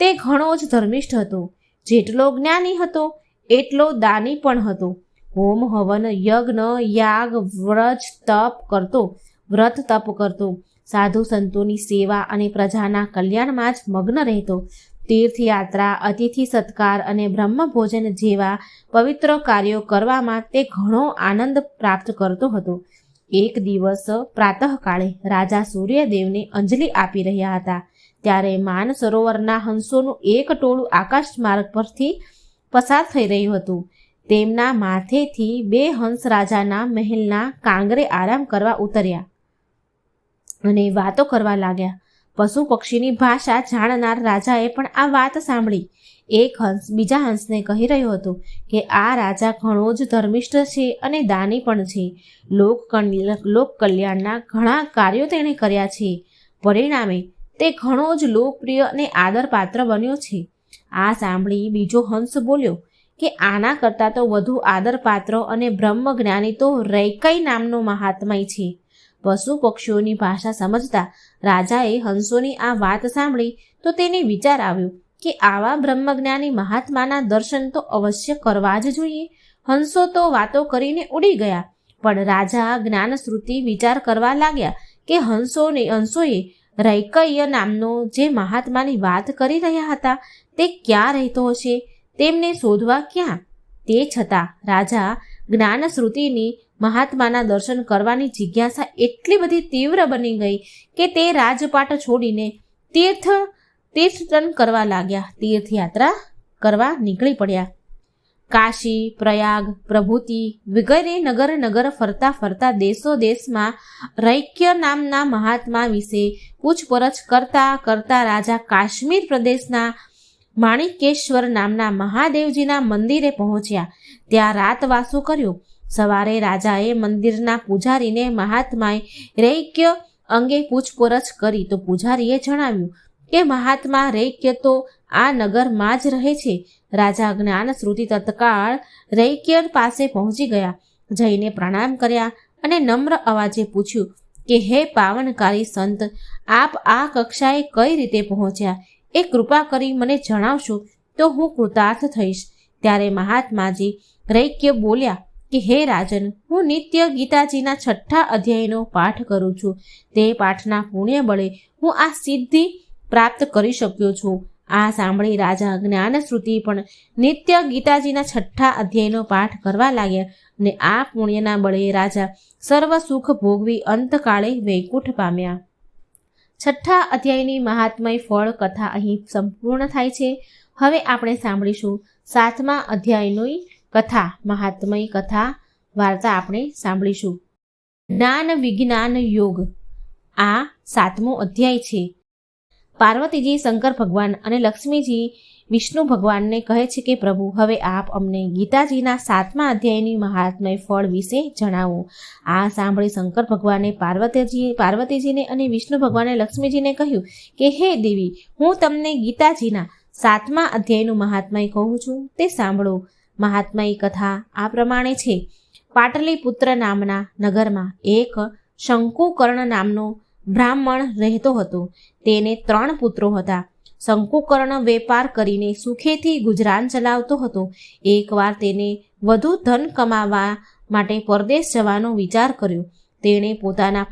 તે ઘણો જ ધર્મિષ્ઠ હતો. જેટલો જ્ઞાની હતો એટલો દાની પણ હતો. હોમ હવન યજ્ઞ યાગ વ્રત તપ કરતો. સાધુ સંતોની સેવા અને પ્રજાના કલ્યાણમાં જ મગ્ન રહેતો. તીર્થયાત્રા, અતિથિ સત્કાર અને બ્રહ્મભોજન જેવા પવિત્ર કાર્યો કરવામાં તે ઘણો આનંદ પ્રાપ્ત કરતો હતો. એક દિવસ પ્રાતઃકાળે રાજા સૂર્યદેવને અંજલિ આપી રહ્યા હતા. ત્યારે માન સરોવરના હંસોનું એક ટોળું આકાશ માર્ગ પરથી પસાર થઈ રહ્યું હતું. તેમના માથેથી 2 હંસ રાજાના મહેલના કાંગરે આરામ કરવા ઉતર્યા અને વાતો કરવા લાગ્યા. પશુ પક્ષીની ભાષા જાણનાર રાજાએ પણ આ વાત સાંભળી. એક હંસ બીજા હંસને કહી રહ્યો હતો કે આ રાજા ઘણો જ ધર્મિષ્ઠ છે અને દાની પણ છે. લોક કલ્યાણના ઘણા કાર્યો તેણે કર્યા છે. પરિણામે તે ઘણો જ લોકપ્રિય અને આદરપાત્ર બન્યો છે. આ સાંભળી બીજો હંસ બોલ્યો કે આના કરતાં તો વધુ આદરપાત્ર અને બ્રહ્મજ્ઞાની તો રૈકઈ નામનો મહાત્મય છે. પશુ પક્ષીઓની ભાષા સમજતા રાજાએ હંસોની આ વાત સાંભળી તો તેને વિચાર આવ્યો કે આવા બ્રહ્મજ્ઞાની મહાત્માના દર્શન તો અવશ્ય કરવા જ જોઈએ. હંસો તો વાતો કરીને ઉડી ગયા, પણ રાજા જ્ઞાનશ્રુતિ વિચાર કરવા લાગ્યા કે હંસોએ રૈકય નામનો જે મહાત્માની વાત કરી રહ્યા હતા તે ક્યાં રહેતો હશે, તેમને શોધવા ક્યાં? તે છતાં રાજા જ્ઞાનશ્રુતિની મહાત્માના દર્શન કરવાની જિજ્ઞાસા એટલી બધી તીવ્ર બની ગઈ કે તે રાજપાટ છોડીને તીર્થટન કરવા લાગ્યા. તીર્થયાત્રા કરવા નીકળી પડ્યા. કાશી, પ્રયાગ, પ્રભુતિ વગેરે નગર ફરતા ફરતા દેશમાં રૈક્ય નામના મહાત્મા વિશે પૂછપરછ કરતા રાજા કાશ્મીર પ્રદેશના માણિકેશ્વર નામના મહાદેવજીના મંદિરે પહોંચ્યા. ત્યાં રાતવાસો કર્યો. સવારે રાજાએ મંદિરના પૂજારીને મહાત્માએ રૈક્ય અંગે પૂછપરછ કરી તો પૂજારીએ જણાવ્યું કે મહાત્મા રૈક્ય તો આ નગરમાં જ રહે છે. રાજા જ્ઞાનશ્રુતિ તત્કાળ રૈક્ય પાસે પહોંચી ગયા. જઈને પ્રણામ કર્યા અને નમ્ર અવાજે પૂછ્યું કે હે પાવનકારી સંત, આપ આ કક્ષાએ કઈ રીતે પહોંચ્યા? એ કૃપા કરી મને જણાવશો તો હું કૃતાર્થ થઈશ. ત્યારે મહાત્માજી રૈક્ય બોલ્યા કે હે રાજન, હું નિત્ય ગીતાજીના 6થા અધ્યાયનો પાઠ કરું છું. તે પાઠના પુણ્ય બળે હું આ સિદ્ધિ પ્રાપ્ત કરી શક્યો છું. આ સાંભળી રાજા જ્ઞાનશ્રુતિ પણ નિત્ય ગીતાજીના 6થા અધ્યાયનો પાઠ કરવા લાગ્યા અને આ પુણ્યના બળે રાજા સર્વ સુખ ભોગવી અંતકાળે વૈકુંઠ પામ્યા. 6થા અધ્યાયની મહાત્મય ફળ કથા અહીં સંપૂર્ણ થાય છે. હવે આપણે સાંભળીશું 7મા અધ્યાયની કથા, મહાત્મય કથા વાર્તા આપણે સાંભળીશું. જ્ઞાન વિજ્ઞાન યોગ. આ 7મો અધ્યાય છે. પાર્વતીજી શંકર ભગવાન અને લક્ષ્મીજી વિષ્ણુ ભગવાનને કહે છે કે પ્રભુ, હવે આપ અમને ગીતાજીના 7મા અધ્યાયની મહાત્મય ફળ વિશે જણાવો. આ સાંભળી શંકર ભગવાને પાર્વતીજીને અને વિષ્ણુ ભગવાને લક્ષ્મીજીને કહ્યું કે હે દેવી, હું તમને ગીતાજીના 7મા અધ્યાયનું મહાત્મય કહું છું, તે સાંભળો. મહાત્મય કથા આ પ્રમાણે છે. પાટલીપુત્ર નામના નગરમાં એક શંકુકર્ણ નામનો બ્રાહ્મણ રહેતો હતો. તેને 3 પુત્રો હતા. શંકુકર્ણ વેપાર કરીને સુખેથી ગુજરાન ચલાવતો હતો. એકવાર તેને વધુ ધન કમાવા માટે પરદેશ જવાનો વિચાર કર્યો. તેણે પોતાના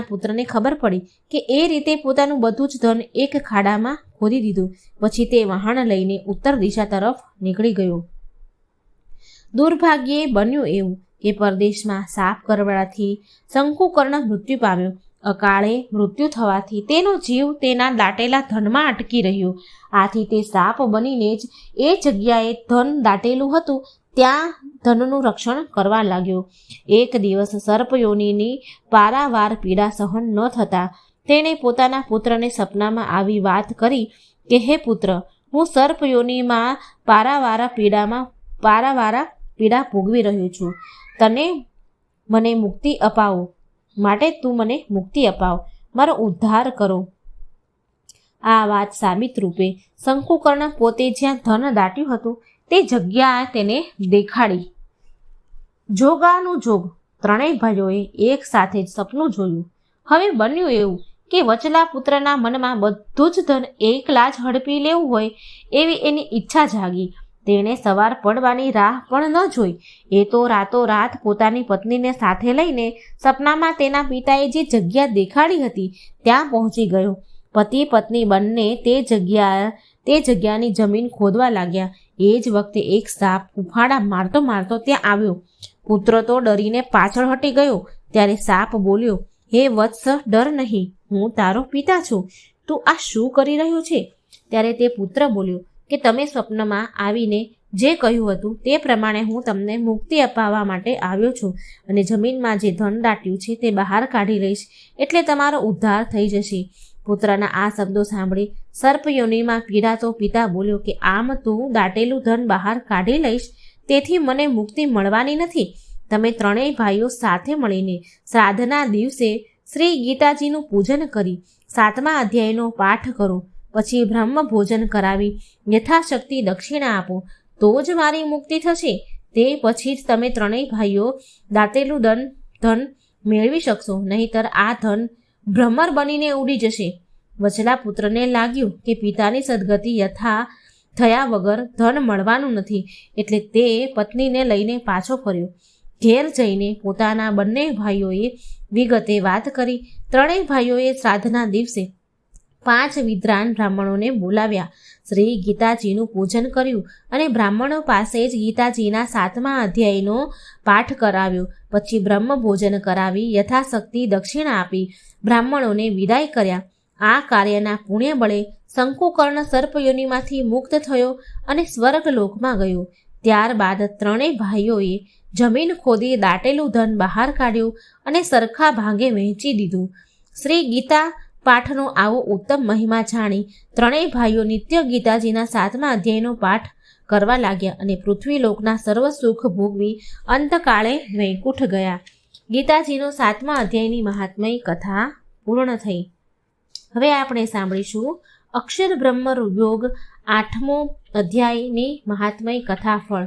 પુત્રને ખબર પડી કે એ રીતે પોતાનું બધું જ ધન એક ખાડામાં ખોદી દીધું. પછી તે વહાણ લઈને ઉત્તર દિશા તરફ નીકળી ગયો. દુર્ભાગ્યે બન્યું એવું કે પરદેશમાં સાપ કરડવાથી શંકુકર્ણ મૃત્યુ પામ્યો. અકાળે મૃત્યુ થવાથી તેનો જીવ તેના દાટેલા ધનમાં અટકી રહ્યો. આથી તે સાપ બનીને જ એ જગ્યાએ ધન દાટેલું હતું ત્યાં ધનનું રક્ષણ કરવા લાગ્યો. એક દિવસ સર્પયોનીની પારાવાર પીડા સહન ન થતા તેણે પોતાના પુત્રને સપનામાં આવી વાત કરી કે હે પુત્ર, હું સર્પયોનીમાં પારાવારા પીડા ભોગવી રહ્યો છું. મને મુક્તિ અપાવો માટે તું મને મુક્તિ અપાવ, મારો ઉદ્ધાર કરો. આ વાત સાબિત રૂપે શંકુકર્ણ પોતે જ્યાં ધન દાટ્યું હતું તે જગ્યા તેને દેખાડી. જોગાનું જોગ. 3 ભાઈઓએ એક સાથે જ સપનું જોયું. હવે બન્યું એવું કે વચલા પુત્રના મનમાં બધું જ ધન એકલા જ હડપી લેવું હોય એવી એની ઈચ્છા જાગી. તેણે સવાર પડવાની રાહ પણ ન જોઈ. એ તો રાતોરાત પોતાની પત્નીને સાથે લઈને સપનામાં તેના પિતાએ જે જગ્યા દેખાડી હતી ત્યાં પહોંચી ગયો. પતિ પત્ની બંને તે જગ્યાની જમીન ખોદવા લાગ્યા. એ જ વખતે એક સાપ ઉફાળા મારતો મારતો ત્યાં આવ્યો. પુત્ર તો ડરીને પાછળ હટી ગયો. ત્યારે સાપ બોલ્યો, હે વત્સ, ડર નહીં, હું તારો પિતા છું. તું આ શું કરી રહ્યો છે? ત્યારે તે પુત્ર બોલ્યો કે તમે સ્વપ્નમાં આવીને જે કહ્યું હતું તે પ્રમાણે હું તમને મુક્તિ અપાવવા માટે આવ્યો છું અને જમીનમાં જે ધન દાટ્યું છે તે બહાર કાઢી લઈશ, એટલે તમારો ઉદ્ધાર થઈ જશે. પુત્રના આ શબ્દો સાંભળી સર્પયોનીમાં પીડાતો પિતા બોલ્યો કે આમ તું દાટેલું ધન બહાર કાઢી લઈશ, તેથી મને મુક્તિ મળવાની નથી. તમે ત્રણેય ભાઈઓ સાથે મળીને શ્રાદ્ધના દિવસે શ્રી ગીતાજીનું પૂજન કરી 7મા અધ્યાયનો પાઠ કરો, પછી બ્રહ્મ ભોજન કરાવી યથાશક્તિ દક્ષિણા આપો, તો જ મારી મુક્તિ થશે. તે પછી જ તમે ત્રણેય ભાઈઓ દાટેલું ધન મેળવી શકશો, નહીંતર આ ધન ભ્રમર બનીને ઉડી જશે. વચલા પુત્રને લાગ્યું કે પિતાની સદગતિ થયા વગર ધન મળવાનું નથી, એટલે તે પત્નીને લઈને પાછો ફર્યો. ઘેર જઈને પોતાના બંને ભાઈઓએ વિગતે વાત કરી. ત્રણેય ભાઈઓએ શ્રાદ્ધના દિવસે 5 વિદ્વાન બ્રાહ્મણોને બોલાવ્યા, શ્રી ગીતાજીનું પૂજન કર્યું અને બ્રાહ્મણો પાસે જ ગીતાજીના 7મા અધ્યાયનો પાઠ કરાવ્યો. પછી બ્રહ્મ ભોજન કરાવી યથાશક્તિ દક્ષિણા આપી બ્રાહ્મણોને વિદાય કર્યા. આ કાર્યના પુણ્ય બળે શંકુકર્ણ સર્પયોનીમાંથી મુક્ત થયો અને સ્વર્ગલોકમાં ગયો. ત્યારબાદ ત્રણેય ભાઈઓએ જમીન ખોદી દાટેલું ધન બહાર કાઢ્યું અને સરખા ભાગે વહેંચી દીધું. શ્રી ગીતા પાઠનો આવો ઉત્તમ મહિમા જાણી ત્રણેય ભાઈઓ નિત્ય ગીતાજીના 7મા અધ્યાયનો પાઠ કરવા લાગ્યા અને પૃથ્વીલોકના સર્વ સુખ ભોગવી અંતકાળે વૈકુંઠ ગયા. ગીતાજીનો 7મા અધ્યાયની મહાત્મય કથા પૂર્ણ થઈ. હવે આપણે સાંભળીશું અક્ષર બ્રહ્મ યોગ 8મો અધ્યાયની મહાત્મય કથા ફળ.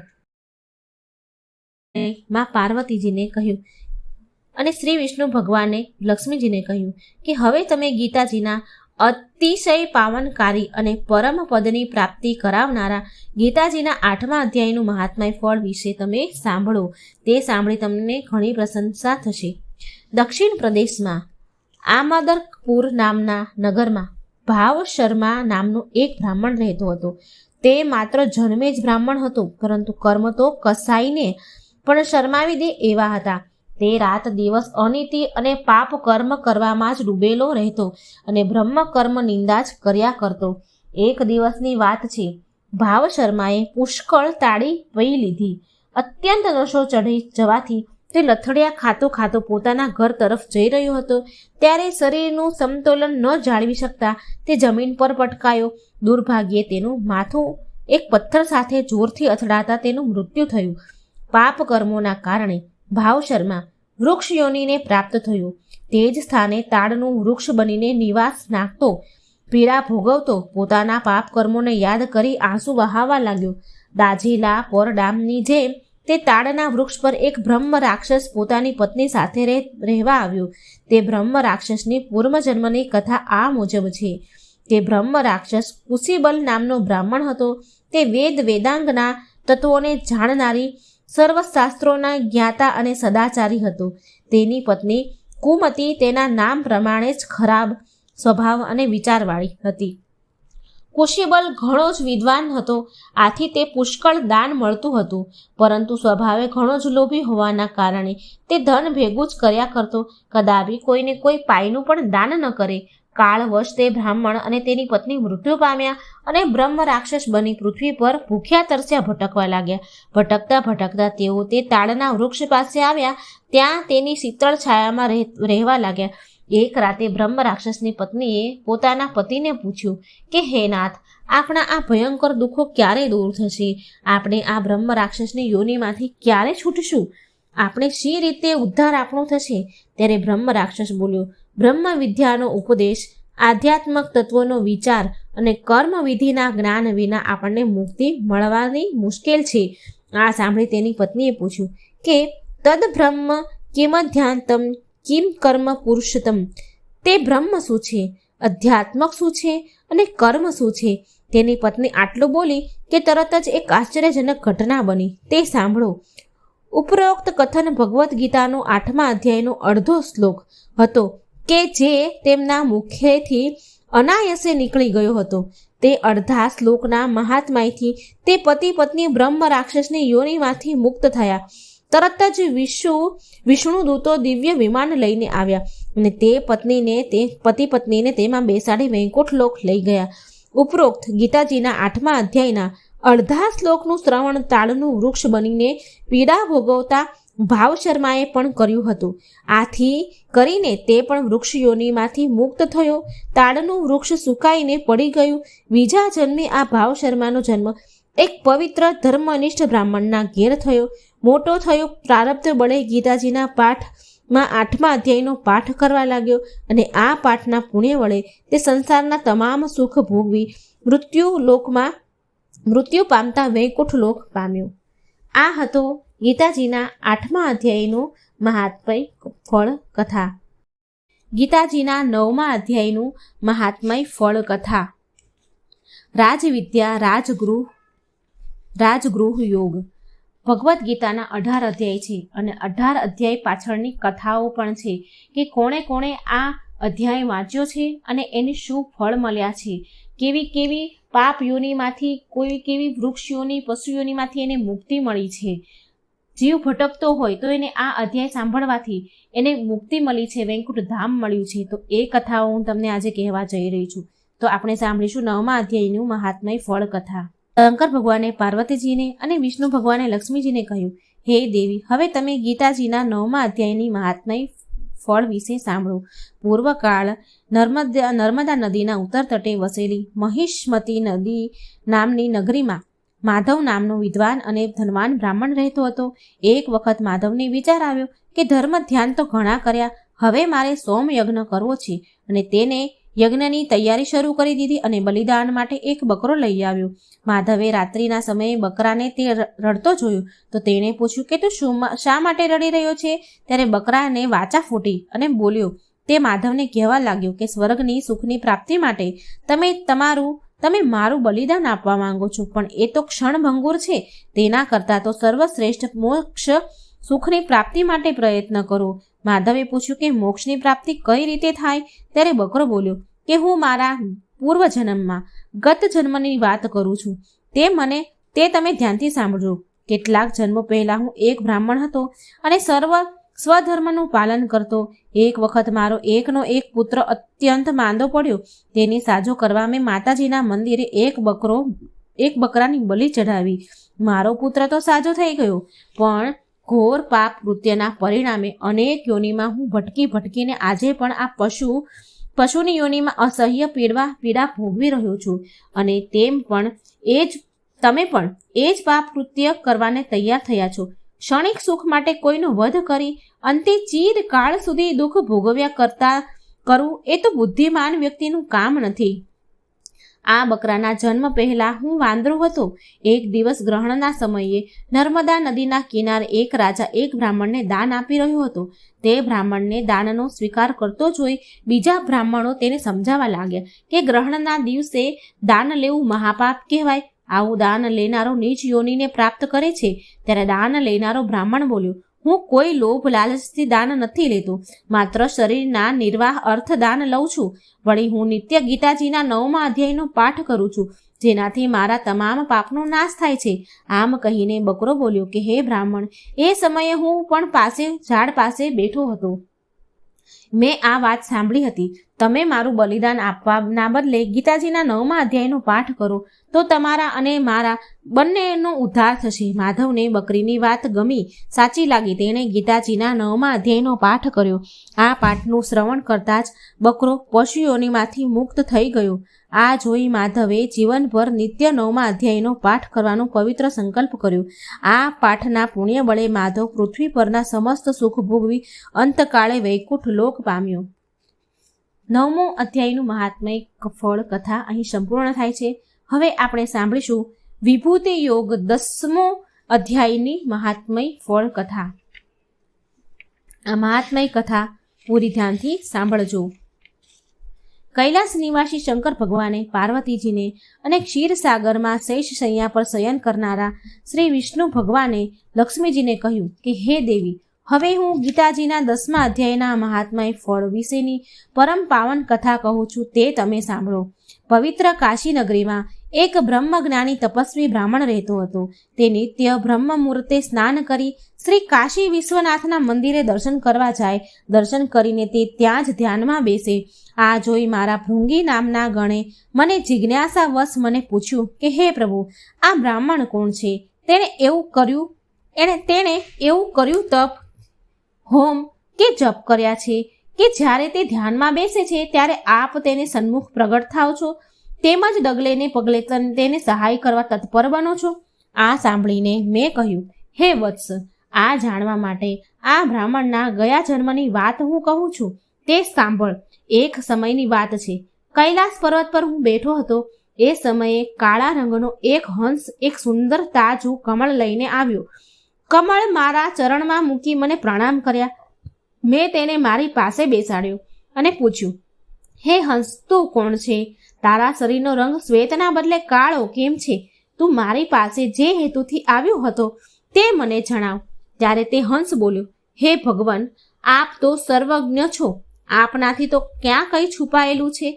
માં પાર્વતીજીને કહ્યું અને શ્રી વિષ્ણુ ભગવાને લક્ષ્મીજીને કહ્યું કે હવે તમે ગીતાજીના અતિશય પાવનકારી અને પરમ પદની પ્રાપ્તિ કરાવનારા ગીતાજીના 8મા અધ્યાયનું મહાત્મય ફળ વિશે તમે સાંભળો. તે સાંભળી તમને ઘણી પ્રશંસા થશે. દક્ષિણ પ્રદેશમાં આમદરપુર નામના નગરમાં ભાવ શર્મા નામનો એક બ્રાહ્મણ રહેતો હતો. તે માત્ર જન્મે જ બ્રાહ્મણ હતો, પરંતુ કર્મ તો કસાઈને પણ શરમાવી દે એવા હતા. તે રાત દિવસ અનીતિ અને પાપ કર્મ કરવામાં જ ડૂબેલો રહેતો અને બ્રહ્મ કર્મ નિંદા જ કર્યા કરતો. એક દિવસની વાત છે. ભાવ શર્માએ પુષ્કળ તાળી પી લીધી. અત્યંત નશો ચઢી જવાથી તે લથડિયા ખાતો પોતાના ઘર તરફ જઈ રહ્યો હતો. ત્યારે શરીરનું સમતોલન ન જાળવી શકતા તે જમીન પર પટકાયો. દુર્ભાગ્યે તેનું માથું એક પથ્થર સાથે જોરથી અથડાતા તેનું મૃત્યુ થયું. પાપ કર્મોના કારણે ભાવ શર્મા વૃક્ષ યોનિને પ્રાપ્ત થયું. તે જ સ્થાને તાડનું વૃક્ષ બનીને નિવાસ નાખતો, પીડા ભોગવતો, પોતાના પાપ કર્મોને યાદ કરી આંસુ વહાવા લાગ્યો. દાઝેલા પરડામની જેમ તે તાડના વૃક્ષ પર એક બ્રહ્મ રાક્ષસ પોતાની પત્ની સાથે રહેવા આવ્યો. તે બ્રહ્મ રાક્ષસની પૂર્વજન્મની કથા આ મુજબ છે. તે બ્રહ્મ રાક્ષસ કુશીબલ નામનો બ્રાહ્મણ હતો. તે વેદાંગના તત્વોને જાણનારી, સર્વશાસ્ત્રોના જ્ઞાતા અને સદાચારી હતો. તેની પત્ની કુમતી તેના નામ પ્રમાણે જ ખરાબ સ્વભાવ અને વિચારવાળી હતી. કુશીબલ ઘણો જ વિદ્વાન હતો, આથી તે પુષ્કળ દાન મળતું હતું, પરંતુ સ્વભાવે ઘણો જ લોભી હોવાના કારણે તે ધન ભેગું જ કર્યા કરતો, કદાપી કોઈને કોઈ પાયનું પણ દાન ન કરે. કાળવશ તે બ્રાહ્મણ અને તેની પત્ની મૃત્યુ પામ્યા અને બ્રહ્મ રાક્ષસ બની પૃથ્વી પર ભૂખ્યા તરસ્યા ભટકવા લાગ્યા. ભટકતા તેઓ તે તાડના વૃક્ષ પાસે આવ્યા. ત્યાં તેની શીતળ છાયામાં રહેવા લાગ્યા. એક રાતે બ્રહ્મ રાક્ષસની પત્નીએ પોતાના પતિને પૂછ્યું કે હે નાથ, આપણા આ ભયંકર દુઃખો ક્યારે દૂર થશે? આપણે આ બ્રહ્મ રાક્ષસની યોનિમાંથી ક્યારે છૂટશું? આપણે શી રીતે ઉદ્ધાર આપણો થશે? ત્યારે બ્રહ્મ રાક્ષસ બોલ્યો, બ્રહ્મ વિદ્યાનો ઉપદેશ, આધ્યાત્મક તત્વોનો વિચાર અને કર્મ વિધિના જ્ઞાન વિના આપણને મુક્તિ મળવાની મુશ્કેલ છે. આ સાંભળી તેની પત્નીએ પૂછ્યું કે તદ બ્રહ્મ કિમધ્યાંતમ કિમ કર્મ પુરુષતમ. તે બ્રહ્મ શું છે, અધ્યાત્મક શું છે અને કર્મ શું છે? તેની પત્ની આટલું બોલી કે તરત જ એક આશ્ચર્યજનક ઘટના બની. તે સાંભળો. ઉપરોક્ત કથન ભગવદ્ ગીતાનો 8મા અધ્યાયનો અડધો શ્લોક હતો કે જે તેમના મુખેથી અનાયાસે નીકળી ગયો હતો. તે અડધા શ્લોકના મહાત્મ્યથી તે પતિ પત્ની બ્રહ્મ રાક્ષસની યોનિમાંથી મુક્ત થયા. તરત જ વિષ્ણુ દૂતો દિવ્ય વિમાન લઈને આવ્યા અને તે પતિ પત્નીને તેમાં બેસાડી વૈકુંઠ લોક લઈ ગયા. ઉપરોક્ત ગીતાજીના 8મા અધ્યાયના અડધા શ્લોકનું શ્રવણ તાળનું વૃક્ષ બનીને પીડા ભોગવતા ભાવ શર્માએ પણ કર્યું હતું. આથી કરીને તે પણ વૃક્ષ યોનિમાંથી મુક્ત થયો. તાળનું વૃક્ષ સુકાઈને પડી ગયું. બીજા જન્મે આ ભાવ શર્માનો જન્મ એક પવિત્ર ધર્મનિષ્ઠ બ્રાહ્મણના ઘેર થયો. મોટો થયો. પ્રારબ્ધ બળે ગીતાજીના પાઠમાં 8મા અધ્યાયનો પાઠ કરવા લાગ્યો અને આ પાઠના પુણ્ય વડે તે સંસારના તમામ સુખ ભોગવી મૃત્યુ પામતા વૈકુંઠ લોક પામ્યો. આ હતો ગીતાજીના 8મા અધ્યાયનું મહાત્મય ફળ કથા. ગીતાજીના 9મા અધ્યાયનું મહાત્મય ફળ કથા. રાજવિદ્યા રાજગૃહ યોગ. ભગવદ્ ગીતાના 18 અધ્યાય છે અને 18 અધ્યાય પાછળની કથાઓ પણ છે કે કોણે કોણે આ અધ્યાય વાંચ્યો છે અને એને શું ફળ મળ્યા છે, કેવી પાપ યોનિમાંથી, કેવી વૃક્ષ યોની, પશુ યોનિમાંથી એને મુક્તિ મળી છે. જીવ ભટકતો હોય તો એને આ અધ્યાય સાંભળવાથી એને મુક્તિ મળી છે, વૈકુંઠ ધામ મળ્યું છે. તો એ કથાઓ હું તમને આજે કહેવા જઈ રહી છું. તો આપણે સાંભળીશું 9મા અધ્યાયનું મહાત્મય ફળ કથા. શંકર ભગવાને પાર્વતીજીને અને વિષ્ણુ ભગવાને લક્ષ્મીજીને કહ્યું, હે દેવી, હવે તમે ગીતાજીના 9મા અધ્યાયની મહાત્મય ફળ વિશે સાંભળો. પૂર્વકાળ નર્મદા નદીના ઉત્તર તટે વસેલી મહિષ્મતી નદી નામની નગરીમાં માધવ નામનો વિદ્વાન અને ધનવાન બ્રાહ્મણ રહેતો હતો. એક વખત માધવને વિચાર આવ્યો કે ધર્મ ધ્યાન તો ઘણા કર્યા, હવે મારે સોમ યજ્ઞ કરવો છે અને તેને યજ્ઞની તૈયારી શરૂ કરી દીધી અને બલિદાન માટે એક બકરો લઈ આવ્યો. માધવે રાત્રિના સમયે બકરાને તે રડતો જોયો તો તેણે પૂછ્યું કે તું શા માટે રડી રહ્યો છે? ત્યારે બકરાને વાચા ફૂટી અને બોલ્યો. તે માધવને કહેવા લાગ્યો કે સ્વર્ગની સુખની પ્રાપ્તિ માટે તમે મારું બલિદાન આપવા માંગો છો, પણ એ તો ક્ષણભંગુર છે. તેના કરતાં તો સર્વશ્રેષ્ઠ મોક્ષ સુખની પ્રાપ્તિ માટે પ્રયત્ન કરો. માધવે પૂછ્યું કે મોક્ષની પ્રાપ્તિ કઈ રીતે થાય? ત્યારે બકરો બોલ્યો કે હું મારા પૂર્વજન્મમાં ગત જન્મની વાત કરું છું. તે તમે ધ્યાનથી સાંભળજો. કેટલાક જન્મો પહેલા હું એક બ્રાહ્મણ હતો અને સ્વધર્મનું પાલન કરતો. એક વખત મારો એકનો એક પુત્ર અત્યંત માંદો પડ્યો. તેની સાજો કરવા મેં માતાજીના મંદિરે એક બકરાની બલિ ચઢાવી. મારો પુત્ર તો સાજો થઈ ગયો, પણ ઘોર પાપ કૃત્યના પરિણામે અનેક યોનિમાં હું ભટકીને આજે પણ આ પશુની યોનિમાં અસહ્ય પીડા ભોગવી રહ્યો છું. અને તમે પણ એ જ પાપ કૃત્ય કરવાને તૈયાર થયા છો. ક્ષણિક સુખ માટે કોઈનો વધ કરી અંતે ચીરકાળ સુધી દુઃખ ભોગવ્યા કરવું એ તો બુદ્ધિમાન વ્યક્તિનું કામ નથી. આ બકરાના જન્મ પહેલા હું વાંદરો હતો. એક દિવસ ગ્રહણના સમયે નર્મદા નદીના કિનારે એક રાજા એક બ્રાહ્મણને દાન આપી રહ્યો હતો. તે બ્રાહ્મણને દાનનો સ્વીકાર કરતો જોઈ બીજા બ્રાહ્મણો તેને સમજાવવા લાગ્યા કે ગ્રહણના દિવસે દાન લેવું મહાપાપ કહેવાય. આવું દાન લેનારો નીચ યોનિને પ્રાપ્ત કરે છે. ત્યારે દાન લેનારો બ્રાહ્મણ બોલ્યો, હું કોઈ લોભ લાલચથી દાન નથી લેતો, માત્ર શરીરના નિર્વાહ અર્થ દાન લઉં છું. વળી હું નિત્ય ગીતાજીના 9મા અધ્યાયનો પાઠ કરું છું, જેનાથી મારા તમામ પાપનો નાશ થાય છે. આમ કહીને બકરો બોલ્યો કે હે બ્રાહ્મણ, એ સમયે હું પણ ઝાડ પાસે બેઠો હતો. મેં આ વાત સાંભળી હતી. તમે મારું બલિદાન આપવાના બદલે ગીતાજીના 9મા અધ્યાયનો પાઠ કરો તો તમારા અને મારા બંનેનો ઉદ્ધાર થશે. માધવને બકરીની વાત ગમી, સાચી લાગી. તેણે ગીતાજીના 9મા અધ્યાયનો પાઠ કર્યો. આ પાઠનું શ્રવણ કરતાં જ બકરો પશુઓનીમાંથી મુક્ત થઈ ગયો. આ જોઈ માધવે જીવનભર નિત્ય 9મા અધ્યાયનો પાઠ કરવાનો પવિત્ર સંકલ્પ કર્યો. આ પાઠના પુણ્ય બળે માધવ પૃથ્વી પરના સમસ્ત સુખ ભોગવી અંતકાળે વૈકુંઠ લોક પામ્યો. 9મો અધ્યાયનું મહાત્મય ફળ કથા અહીં સંપૂર્ણ થાય છે. હવે આપણે સાંભળીશું વિભૂતિ યોગ 10મો અધ્યાયની મહાત્મય ફળ કથા. આ મહાત્મય કથા પૂરી ધ્યાનથી સાંભળજો. કૈલાસ નિવાસી શંકર ભગવાને પાર્વતીજીને અને ક્ષીરસાગરમાં શેષ શૈયા પર શયન કરનારા શ્રી વિષ્ણુ ભગવાને લક્ષ્મીજીને કહ્યું કે હે દેવી, હવે હું ગીતાજીના 10મા અધ્યાયના મહાત્મય ફળ વિશેની પરમ પાવન કથા કહું છું, તે તમે સાંભળો. પવિત્ર કાશી નગરીમાં એક બ્રહ્મજ્ઞાની તપસ્વી બ્રાહ્મણ રહેતો હતો. તે નિત્ય બ્રહ્મ મુહૂર્તે સ્નાન કરી શ્રી કાશી વિશ્વનાથના મંદિરે દર્શન કરવા જાય. દર્શન કરીને તે ત્યાં જ ધ્યાનમાં બેસે. આ જોઈ મારા ભૃંગી નામના ગણે મને જિજ્ઞાસાવશ મને પૂછ્યું કે હે પ્રભુ, આ બ્રાહ્મણ કોણ છે? તેણે એવું કર્યું તપ, હોમ કે જપ કર્યા છે કે જ્યારે તે ધ્યાનમાં બેસે છે ત્યારે આપ તેને સન્મુખ પ્રગટ થાવ છો, તેમજ ડગલે ને પગલે તેને સહાય કરવા તત્પર બનો છો? આ સાંભળીને મેં કહ્યું, હે વત્સ, આ જાણવા માટે આ બ્રાહ્મણના ગયા જન્મની વાત હું કહું છું, તે સાંભળ. એક સમયની વાત છે. કૈલાસ પર્વત પર હું બેઠો હતો. એ સમયે કાળા રંગનો એક હંસ એક સુંદર તાજું કમળ લઈને આવ્યો. કમળ મારા ચરણમાં મૂકી મને પ્રણામ કર્યા. મેં તેને મારી પાસે બેસાડ્યો અને પૂછ્યું, હે હંસ, તું કોણ છે? તારા શરીરનો રંગ શ્વેતના બદલે કાળો કેમ છે? તું મારી પાસે જે હેતુથી આવ્યો હતો તે મને જણાવ. ત્યારે તે હંસ બોલ્યો, હે ભગવાન, આપ તો સર્વજ્ઞ છો. આપનાથી તો ક્યાં કંઈ છુપાયેલું છે?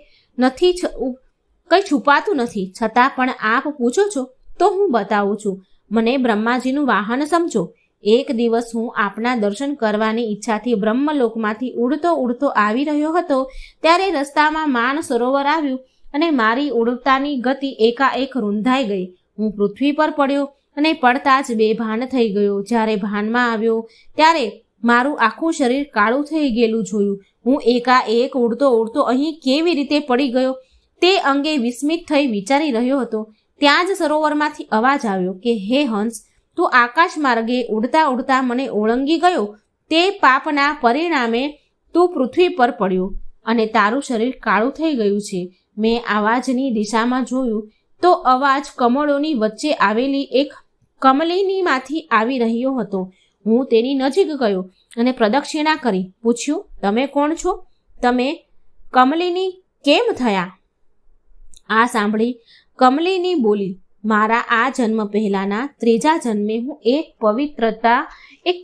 કંઈ છુપાતું નથી. છતાં પણ આપ પૂછો છો તો હું બતાવું છું. મને બ્રહ્માજીનું વાહન સમજો. એક દિવસ હું આપના દર્શન કરવાની ઈચ્છાથી બ્રહ્મલોકમાંથી ઉડતો આવી રહ્યો હતો. ત્યારે રસ્તામાં માન સરોવર આવ્યું અને મારી ઉડતાની ગતિ એકાએક રૂંધાઈ ગઈ. હું પૃથ્વી પર પડ્યો અને પડતા જ બેભાન થઈ ગયો. જ્યારે ભાનમાં આવ્યો ત્યારે મારું આખું શરીર કાળું થઈ ગયેલું જોયું. હું એકાએક ઉડતો અહીં કેવી રીતે પડી ગયો તે અંગે વિસ્મિત થઈ વિચારી રહ્યો હતો. ત્યાં જ સરોવરમાંથી અવાજ આવ્યો કે હે હંસ, તું આકાશ માર્ગે ઉડતા મને ઓળંગી ગયો. તે પાપના પરિણામે તું પૃથ્વી પર પડ્યો અને તારું શરીર કાળું થઈ ગયું છે. મેં અવાજની દિશામાં જોયું તો અવાજ કમળોની વચ્ચે આવેલી એક કમલિનીમાંથી આવી રહ્યો હતો. હું તેની નજીક ગયો અને પ્રદક્ષિણા કરી પૂછ્યું, તમે કોણ છો? તમે કમલિની કેમ થયા? આ સાંભળી કમલિની બોલી, મારા આ જન્મ પહેલાના 3જા જન્મે હું એક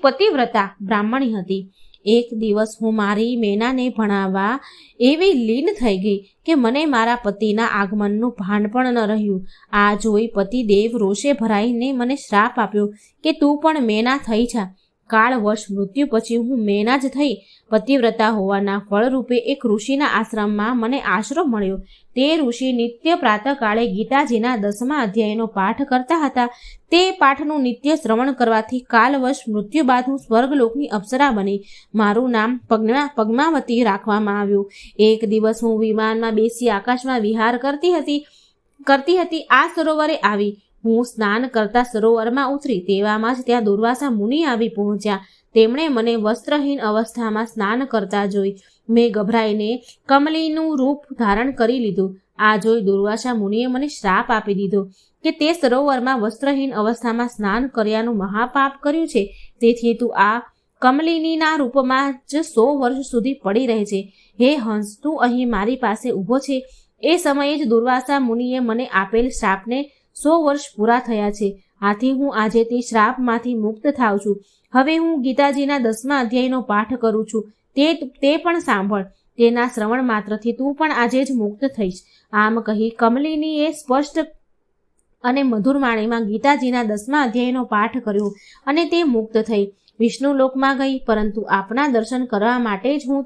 પતિવ્રતા બ્રાહ્મણી હતી. એક દિવસ હું મારી મેનાને ભણાવવા એવી લીન થઈ ગઈ કે મને મારા પતિના આગમનનું ભાન પણ ન રહ્યું. આ જોઈ પતિદેવ રોષે ભરાઈને મને શ્રાપ આપ્યો કે તું પણ મેના થઈ જા. કાળવશ મૃત્યુ પછી હું મેના જ થઈ. પતિવ્રતા હોવાના ફળરૂપે એક ઋષિના આશ્રમમાં મને આશરો મળ્યો. તે ઋષિ નિત્ય પ્રાતઃકાળે ગીતાજીના 10મા અધ્યાયનો પાઠ કરતા હતા. તે પાઠનું નિત્ય શ્રવણ કરવાથી કાલવશ મૃત્યુ બાદ હું સ્વર્ગલોકની અપ્સરા બની. મારું નામ પદ્માવતી રાખવામાં આવ્યું. એક દિવસ હું વિમાનમાં બેસી આકાશમાં વિહાર કરતી હતી. આ સરોવરે આવી. હું સ્નાન કરતા સરોવરમાં ઉતરી તેવામાં જ ત્યાં દુર્વાસા મુનિ આવી પહોંચ્યા. તેમણે મને વસ્ત્રહીન અવસ્થામાં સ્નાન કરતા જોઈ. મેં ગભરાઈને કમલીનું રૂપ ધારણ કરી લીધું. આ જોઈ દુર્વાસા મુનિએ મને શ્રાપ આપી દીધો કે તે સરોવરમાં વસ્ત્રહીન અવસ્થામાં સ્નાન કર્યાનું મહાપાપ કર્યું છે. તેથી તું આ કમલિનીના રૂપમાં જ 100 વર્ષ સુધી પડી રહે છે. હે હંસ, તું અહીં મારી પાસે ઊભો છે. એ સમયે જ દુર્વાસા મુનિએ મને આપેલ શ્રાપને 100 વર્ષ પૂરા થયા છે. આથી હું આજે તે શ્રાપમાંથી મુક્ત થાઉં છું. હવે હું ગીતાજીના 10મા અધ્યાયનો પાઠ કરું છું. તે પણ સાંભળ. તેના શ્રવણ માત્રથી તું પણ આજે જ મુક્ત થઈશ. આમ કહી કમલિનીએ સ્પષ્ટ અને મધુર વાણીમાં ગીતાજીના 10મા અધ્યાયનો પાઠ કર્યો અને તે મુક્ત થઈ વિષ્ણુ લોકમાં ગઈ. પરંતુ આપના દર્શન કરવા માટે જ હું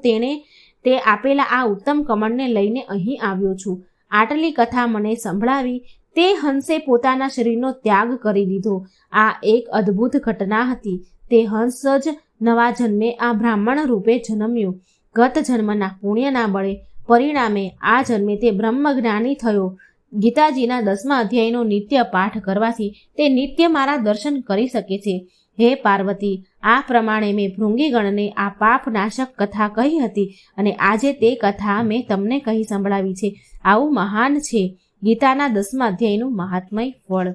તે આપેલા આ ઉત્તમ કમળને લઈને અહીં આવ્યો છું. આટલી કથા મને સંભળાવી તે હંસે પોતાના શરીરનો ત્યાગ કરી દીધો. આ એક અદ્ભુત ઘટના હતી. તે હંસ જ નવા જન્મે આ બ્રાહ્મણ રૂપે જન્મ્યો. ગત જન્મના પુણ્યના બળે પરિણામે આ જન્મે તે બ્રહ્મજ્ઞાની થયો. ગીતાજીના 10મા અધ્યાયનો નિત્ય પાઠ કરવાથી તે નિત્ય મારા દર્શન કરી શકે છે. હે પાર્વતી, આ પ્રમાણે મેં ભૃંગીગણને આ પાપનાશક કથા કહી હતી અને આજે તે કથા મેં તમને કહી સંભળાવી છે. આવું મહાન છે ગીતાના 10મા અધ્યાયનું મહાત્મય ફળ.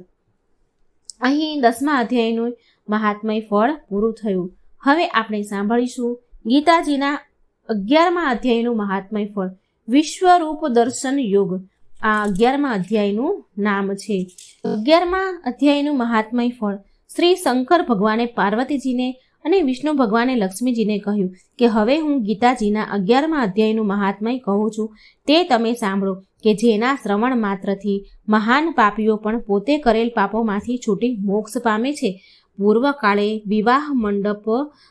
અહીં 10મા અધ્યાયનું મહાત્મય ફળ પૂરું થયું. હવે આપણે સાંભળીશું ગીતાજીના 11મા અધ્યાયનું મહાત્મય ફળ. વિશ્વરૂપ દર્શન યોગ આ 11મા અધ્યાયનું નામ છે. 11મા અધ્યાયનું મહાત્મય ફળ. શ્રી શંકર ભગવાને પાર્વતીજીને અને વિષ્ણુ ભગવાને લક્ષ્મીજીને કહ્યું કે હવે હું ગીતાજીના 11મા અધ્યાયનું મહાત્મય કહું છું, તે તમે સાંભળો કે જેના શ્રવણ માત્રથી મહાન પાપીઓ પણ પોતે કરેલ પાપોમાંથી છૂટી મોક્ષ પામે છે. પૂર્વકાળે વિવાહ મંડપ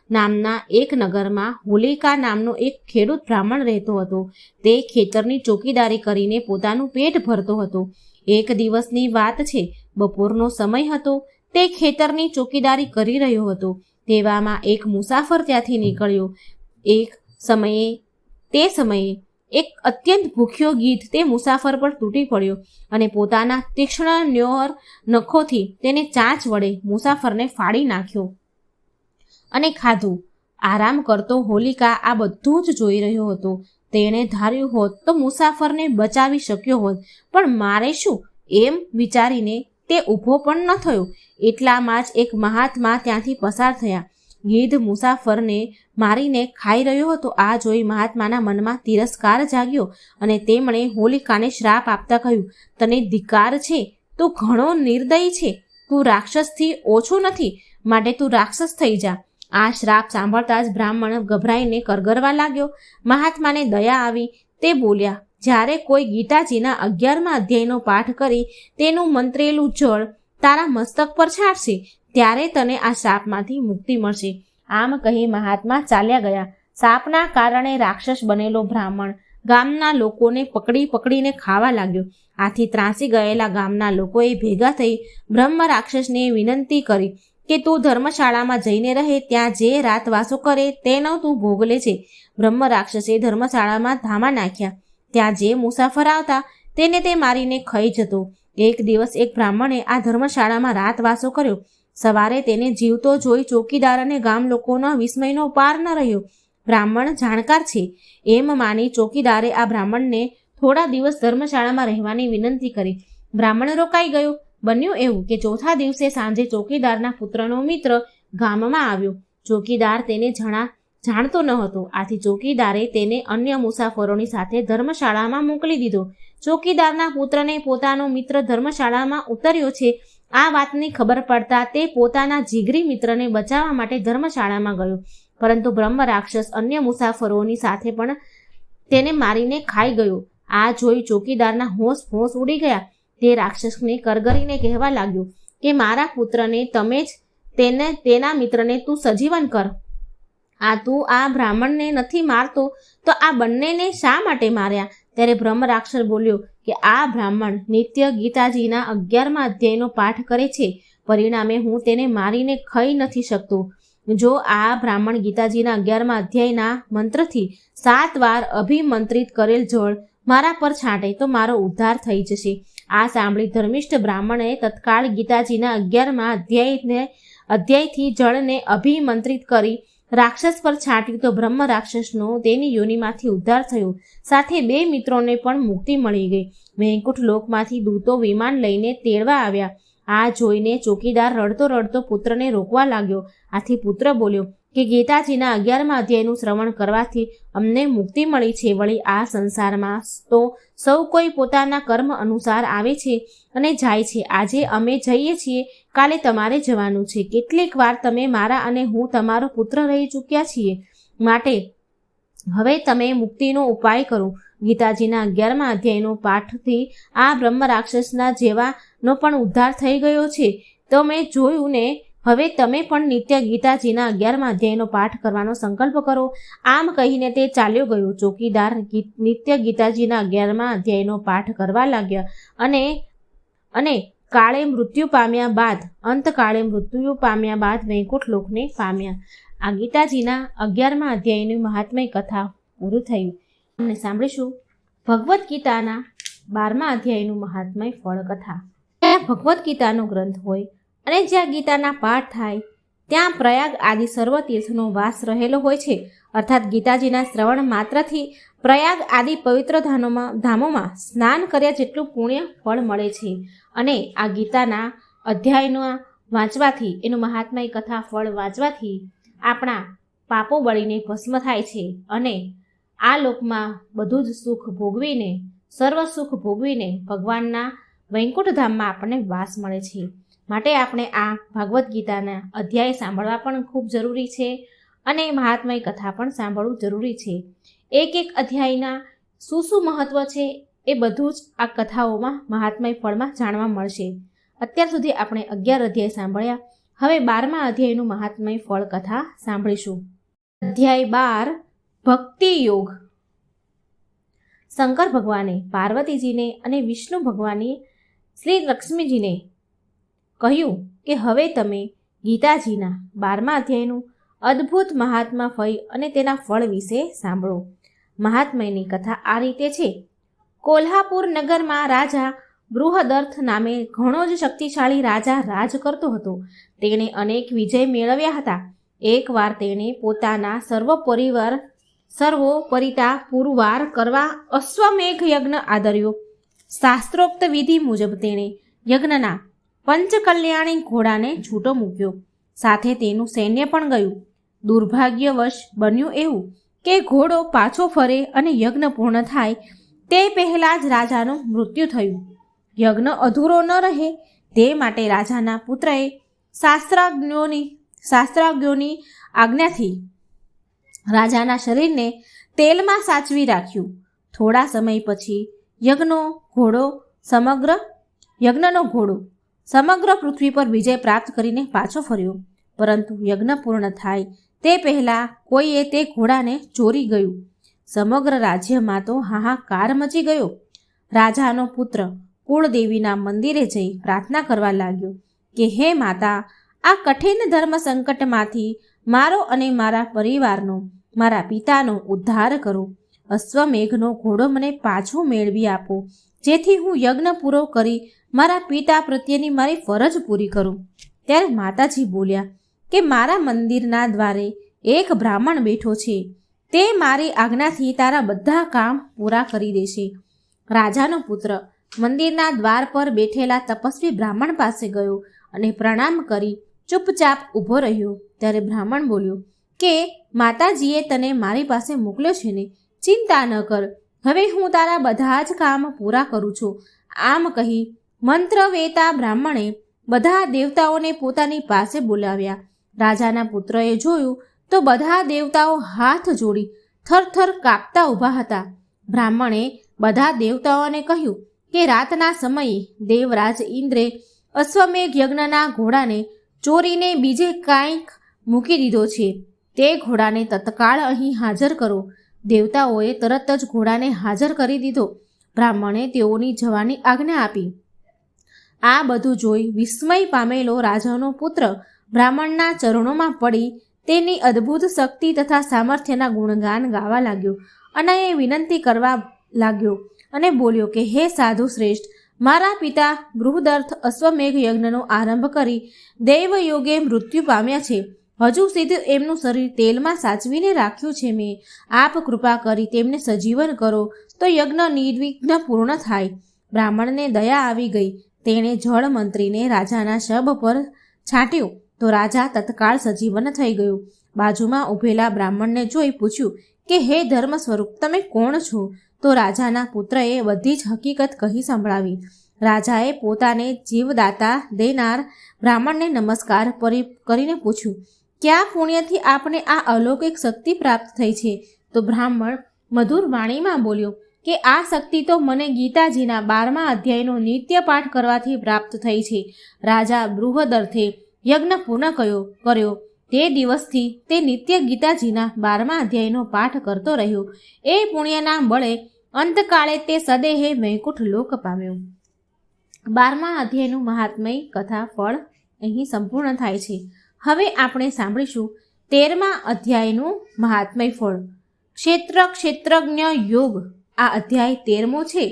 નામના એક નગરમાં હોલિકા નામનો એક ખેડૂત બ્રાહ્મણ રહેતો હતો. તે ખેતરની ચોકીદારી કરીને પોતાનું પેટ ભરતો હતો. એક દિવસની વાત છે. બપોરનો સમય હતો. તે ખેતરની ચોકીદારી કરી રહ્યો હતો. તેવામાં એક મુસાફર ત્યાંથી નીકળ્યો. તે સમયે એક અત્યંત ભૂખ્યો ગીધ તે મુસાફર પર તૂટી પડ્યો અને પોતાના તીક્ષ્ણ ન્યોર નખોથી તેને ચાંચ વડે મુસાફરને ફાડી નાખ્યો અને ખાધું. આરામ કરતો હોલિકા આ બધું જ જોઈ રહ્યો હતો. તેણે ધાર્યું હોત તો મુસાફરને બચાવી શક્યો હોત, પણ મારે શું એમ વિચારીને તે ઊભો પણ ન થયો. એટલામાં જ એક મહાત્મા ત્યાંથી પસાર થયા. ગીધ મુસાફરને મારીને ખાઈ રહ્યો હતો. આ જોઈ મહાત્માના મનમાં તિરસ્કાર જાગ્યો અને તેમણે હોલિકાને શ્રાપ આપતા કહ્યું, તને ધિક્કાર છે, તું ઘણો નિર્દયી છે. તું રાક્ષસથી ઓછો નથી, માટે તું રાક્ષસ થઈ જા. આ શ્રાપ સાંભળતા જ બ્રાહ્મણ ગભરાઈને કરગરવા લાગ્યો. મહાત્માને દયા આવી. તે બોલ્યા, જ્યારે કોઈ ગીતાજીના 11મા અધ્યાયનો પાઠ કરી તેનું મંત્રેલું જળ તારા મસ્તક પર છાંટશે, ત્યારે તને આ શાપમાંથી મુક્તિ મળશે. આમ કહી મહાત્મા ચાલ્યા ગયા. શાપના કારણે રાક્ષસ બનેલો બ્રાહ્મણ ગામના લોકોને પકડીને ખાવા લાગ્યો. આથી ત્રાસી ગયેલા ગામના લોકોએ ભેગા થઈ બ્રહ્મ રાક્ષસને વિનંતી કરી કે તું ધર્મશાળામાં જઈને રહે, ત્યાં જે રાતવાસો કરે તેનો તું ભોગ લેજે. બ્રહ્મ રાક્ષસે ધર્મશાળામાં ધામા નાખ્યા. ત્યાં જે મુસાફર આવતા તેને તે મારીને ખાઈ જતો. એક દિવસ એક બ્રાહ્મણે આ ધર્મશાળામાં રાતવાસો કર્યો. સવારે તેને જીવતો જોઈ ચોકીદાર અને ગામ લોકોનો વિસ્મયનો પાર ન રહ્યો. બ્રાહ્મણ જાણકાર છે એમ માની ચોકીદારે આ બ્રાહ્મણને થોડા દિવસ ધર્મશાળામાં રહેવાની વિનંતી કરી. બ્રાહ્મણ રોકાઈ ગયો. બન્યું એવું કે ચોથા દિવસે સાંજે ચોકીદારના પુત્રનો મિત્ર ગામમાં આવ્યો. ચોકીદાર તેને જાણતો ન હતો. આથી ચોકીદારે તેને અન્ય મુસાફરોની સાથે ધર્મશાળામાં મોકલી દીધો. ચોકીદારના પુત્રને પોતાનો મિત્ર ધર્મશાળામાં ઉતર્યો છે આ વાતની ખબર પડતા તે પોતાના જીગરી મિત્રને બચાવવા માટે ધર્મશાળામાં ગયો. પરંતુ બ્રહ્મ રાક્ષસ અન્ય મુસાફરોની સાથે પણ તેને મારીને ખાઈ ગયો. આ જોઈ ચોકીદારના હોશ ઉડી ગયા. તે રાક્ષસને કરગરીને કહેવા લાગ્યો કે મારા પુત્રને તમે જ તેના મિત્રને તું સજીવન કર. તું આ બ્રાહ્મણને નથી મારતો તો આ બંનેને શા માટે માર્યા? ત્યારે બ્રહ્મ રાક્ષસ બોલ્યો કે આ બ્રાહ્મણ નિત્ય ગીતાજીના 11મા અધ્યાયનો પાઠ કરે છે, પરિણામે હું તેને મારીને ખાઈ નથી શકતો. જો આ બ્રાહ્મણ ગીતાજીના 11મા અધ્યાયના મંત્રથી 7 વાર અભિમંત્રિત કરેલ જળ મારા પર છાંટે તો મારો ઉદ્ધાર થઈ જશે. આ સાંભળી ધર્મિષ્ઠ બ્રાહ્મણે તત્કાળ ગીતાજીના 11મા અધ્યાયથી જળને અભિમંત્રિત કરી રાક્ષસ પર છાંટ્યું તો બ્રહ્મ રાક્ષસનો તેની યોનિમાંથી ઉદ્ધાર થયો. સાથે 2 મિત્રોને પણ મુક્તિ મળી ગઈ. વૈકુંઠ લોકમાંથી દૂતો વિમાન લઈને તેડવા આવ્યા. આ જોઈને ચોકીદાર રડતો પુત્રને રોકવા લાગ્યો. આથી પુત્ર બોલ્યો કે ગીતાજીના 11મા અધ્યાયનું શ્રવણ કરવાથી અમને મુક્તિ મળી છે. વળી આ સંસારમાં તો સૌ કોઈ પોતાના કર્મ અનુસાર આવે છે અને જાય છે. આજે અમે જઈએ છીએ, કાલે તમારે જવાનું છે. કેટલીક વાર તમે મારા અને હું તમારો પુત્ર રહી ચૂક્યા છીએ, માટે હવે તમે મુક્તિનો ઉપાય કરો. ગીતાજીના 11મા અધ્યાયનો પાઠથી આ બ્રહ્મ રાક્ષસના જેવાનો પણ ઉદ્ધાર થઈ ગયો છે. તો મેં જોયું ને, હવે તમે પણ નિત્ય ગીતાજીના 11મા અધ્યાયનો પાઠ કરવાનો સંકલ્પ કરો. આમ કહીને તે ચાલ્યો ગયો. ચોકીદાર નિત્ય ગીતાજીના 11મા અધ્યાયનો પાઠ કરવા લાગ્યા અને અંતકાળે મૃત્યુ પામ્યા બાદ વૈકુંઠ લોકને પામ્યા. આ ગીતાજીના 11મા અધ્યાયની મહાત્મય કથા પૂરું થયું. અમને સાંભળીશું ભગવદ્ ગીતાના 12મા અધ્યાયનું મહાત્મય ફળ કથા. ત્યાં ભગવદ્ ગીતાનો ગ્રંથ હોય અને જ્યાં ગીતાના પાઠ થાય ત્યાં પ્રયાગ આદિ સર્વ તીર્થનો વાસ રહેલો હોય છે. અર્થાત ગીતાજીના શ્રવણ માત્રથી પ્રયાગ આદિ પવિત્ર ધામોમાં સ્નાન કર્યા જેટલું પુણ્ય ફળ મળે છે. અને આ ગીતાના અધ્યાયનો વાંચવાથી, એનું મહાત્મય કથા ફળ વાંચવાથી આપણા પાપો બળીને ભસ્મ થાય છે અને આ લોકમાં બધું જ સુખ ભોગવીને, સર્વ સુખ ભોગવીને ભગવાનના વૈકુંઠ ધામમાં આપણને વાસ મળે છે. માટે આપણે આ ભાગવદ્ ગીતાના અધ્યાય સાંભળવા પણ ખૂબ જરૂરી છે અને મહાત્મય કથા પણ સાંભળવું જરૂરી છે. એક એક અધ્યાયના શું મહત્વ છે એ બધું જ આ કથાઓમાં મહાત્મય ફળમાં જાણવા મળશે. અત્યાર સુધી આપણે 11 અધ્યાય સાંભળ્યા. હવે 12મા અધ્યાયનું મહાત્મય ફળ કથા સાંભળીશું. અધ્યાય 12 ભક્તિ યોગ. શંકર ભગવાને પાર્વતીજીને અને વિષ્ણુ ભગવાને શ્રી લક્ષ્મીજીને કહ્યું કે હવે તમે ગીતાજીના 12મા અધ્યાયનું અદ્ભુત મહાત્મા ફળ અને તેના ફળ વિશે સાંભળો. મહાત્મયની કથા આ રીતે છે. કોલ્હાપુર નગરમાં રાજા બૃહદર્થ નામે ઘણો જ શક્તિશાળી રાજા રાજ કરતો હતો. તેણે અનેક વિજય મેળવ્યા હતા. એકવાર તેણે પોતાના સર્વોપરિતા પુરવાર કરવા અશ્વમેઘ યજ્ઞ આદર્યો. શાસ્ત્રોક્ત વિધિ મુજબ તેણે યજ્ઞના પંચકલ્યાણી ઘોડાને છૂટો મૂક્યો. સાથે તેનું સૈન્ય પણ ગયું. દુર્ભાગ્યવશ બન્યું એવું કે ઘોડો પાછો ફરે અને યજ્ઞ પૂર્ણ થાય તે પહેલાં જ રાજાનું મૃત્યુ થયું. યજ્ઞ અધૂરો ન રહે તે માટે રાજાના પુત્રએ શાસ્ત્રાજ્ઞોની આજ્ઞાથી રાજાના શરીરને તેલમાં સાચવી રાખ્યું. થોડા સમય પછી યજ્ઞનો ઘોડો સમગ્ર પૃથ્વી પર વિજય પ્રાપ્ત કરીને પાછો ફર્યો. પરંતુ યજ્ઞ પૂર્ણ થાય તે પહેલાં કોઈએ તે ઘોડાને ચોરી ગયું. સમગ્ર રાજ્યમાં તો હાહાકાર મચી ગયો. રાજાનો પુત્ર કુળદેવીના મંદિરે જઈ પ્રાર્થના કરવા લાગ્યો કે હે માતા, આ કઠિન ધર્મ સંકટમાંથી મારો અને મારા પરિવારનો, મારા પિતાનો ઉદ્ધાર કરો. અશ્વમેઘનો ઘોડો મને પાછો મેળવી આપો, જેથી હું યજ્ઞ પૂરો કરી મારા પિતા પ્રત્યેની મારી ફરજ પૂરી કરું. ત્યારે માતાજી બોલ્યા કે મારા મંદિરના દ્વારે એક બ્રાહ્મણ બેઠો છે. તે મારી આજ્ઞાથી તારા બધા કામ પૂરા કરી દેશે. રાજાનો પુત્ર મંદિરના દ્વાર પર બેઠેલા તપસ્વી બ્રાહ્મણ પાસે ગયો અને પ્રણામ કરી ચૂપચાપ ઊભો રહ્યો. ત્યારે બ્રાહ્મણ બોલ્યો કે માતાજીએ તને મારી પાસે મોકલ્યો છે ને, ચિંતા ન કર, હવે હું તારા બધા જ કામ પૂરા કરું છું. આમ કહી મંત્ર વેતા બ્રાહ્મણે બધા દેવતાઓને પોતાની પાસે બોલાવ્યા. રાજાના પુત્રએ જોયું તો બધા દેવતાઓ હાથ જોડી થરથર કાપતા ઊભા હતા. બ્રાહ્મણે બધા દેવતાઓને કહ્યું કે રાતના સમયે દેવરાજ ઇન્દ્રે અશ્વમેઘ યજ્ઞના ઘોડાને ચોરીને બીજે કાંઈક મૂકી દીધો છે. તે ઘોડાને તત્કાળ અહીં હાજર કરો. દેવતાઓએ તરત જ ઘોડાને હાજર કરી દીધો. બ્રાહ્મણે તેઓની જવાની આજ્ઞા આપી. આ બધું જોઈ વિસ્મય પામેલો રાજાનો પુત્ર બ્રાહ્મણના ચરણોમાં પડી તેની અદ્ભુત શક્તિ તથા સામર્થ્યના ગુણગાન ગાવા લાગ્યો અને એ વિનંતી કરવા લાગ્યો અને બોલ્યો કે હે સાધુ શ્રેષ્ઠ, મારા પિતા બૃહદર્થ અશ્વમેઘ યજ્ઞનો આરંભ કરી દૈવયોગે મૃત્યુ પામ્યા છે. હજુ સુધી એમનું શરીર તેલમાં સાચવીને રાખ્યું છે મેં. આપ કૃપા કરી તેમને સજીવન કરો તો યજ્ઞ નિર્વિઘ્ન પૂર્ણ થાય. બ્રાહ્મણને દયા આવી ગઈ. તેણે જળ મંત્રીને રાજાના શબ પર છાંટ્યું તો રાજા તત્કાળ સજીવન થઈ ગયું. બાજુમાં ઊભેલા બ્રાહ્મણને જોઈ પૂછ્યું કે હે ધર્મ સ્વરૂપ, તમે કોણ છો? તો રાજાના પુત્રએ બધી જ હકીકત કહી સંભળાવી. રાજાએ પોતાને જીવદાતા દેનાર બ્રાહ્મણને નમસ્કાર કરીને પૂછ્યું, ક્યાં પુણ્યથી આપને આ અલૌકિક શક્તિ પ્રાપ્ત થઈ છે? તો બ્રાહ્મણ મધુર વાણીમાં બોલ્યો કે આ શક્તિ તો મને ગીતાજીના 12મા અધ્યાયનો નિત્ય પાઠ કરવાથી પ્રાપ્ત થઈ છે. રાજા બૃહદર્થે યજ્ઞ પૂર્ણ કર્યો તે દિવસથી તે નિત્ય ગીતાજીના 12મા અધ્યાયનો પાઠ કરતો રહ્યો. એ પુણ્યના બળે અંતકાળે તે સદેહે વૈકુંઠ લોક પામ્યો. 12મા અધ્યાયનું મહાત્મય કથા ફળ અહીં સંપૂર્ણ થાય છે. હવે આપણે સાંભળીશું 13મા અધ્યાયનું મહાત્મય ફળ. ક્ષેત્રજ્ઞ યોગ. આ અધ્યાય 13મો છે.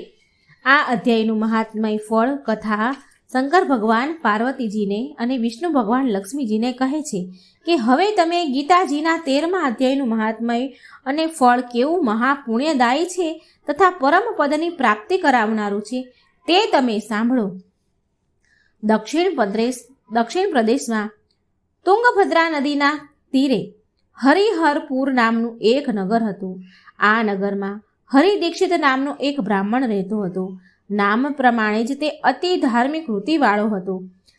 આ અધ્યાયનું મહાત્મય ફળ કથા શંકર ભગવાન પાર્વતીજીને અને વિષ્ણુ ભગવાન લક્ષ્મીજીને કહે છે કે હવે તમે ગીતાજીના 13મા અધ્યાયનું મહાત્મય અને ફળ કેવું મહાપુણ્યદાયી છે તથા પરમ પદની પ્રાપ્તિ કરાવનારું છે તે તમે સાંભળો. દક્ષિણ પ્રદેશમાં તુંગભદ્રા નદીના તીરે હરિહરપુર નામનું એક નગર હતું. આ નગરમાં હરિદીક્ષિત નામનો એક બ્રાહ્મણ રહેતો હતો. નામ પ્રમાણે જ તે અતિ ધાર્મિક વૃત્તિવાળો હતો.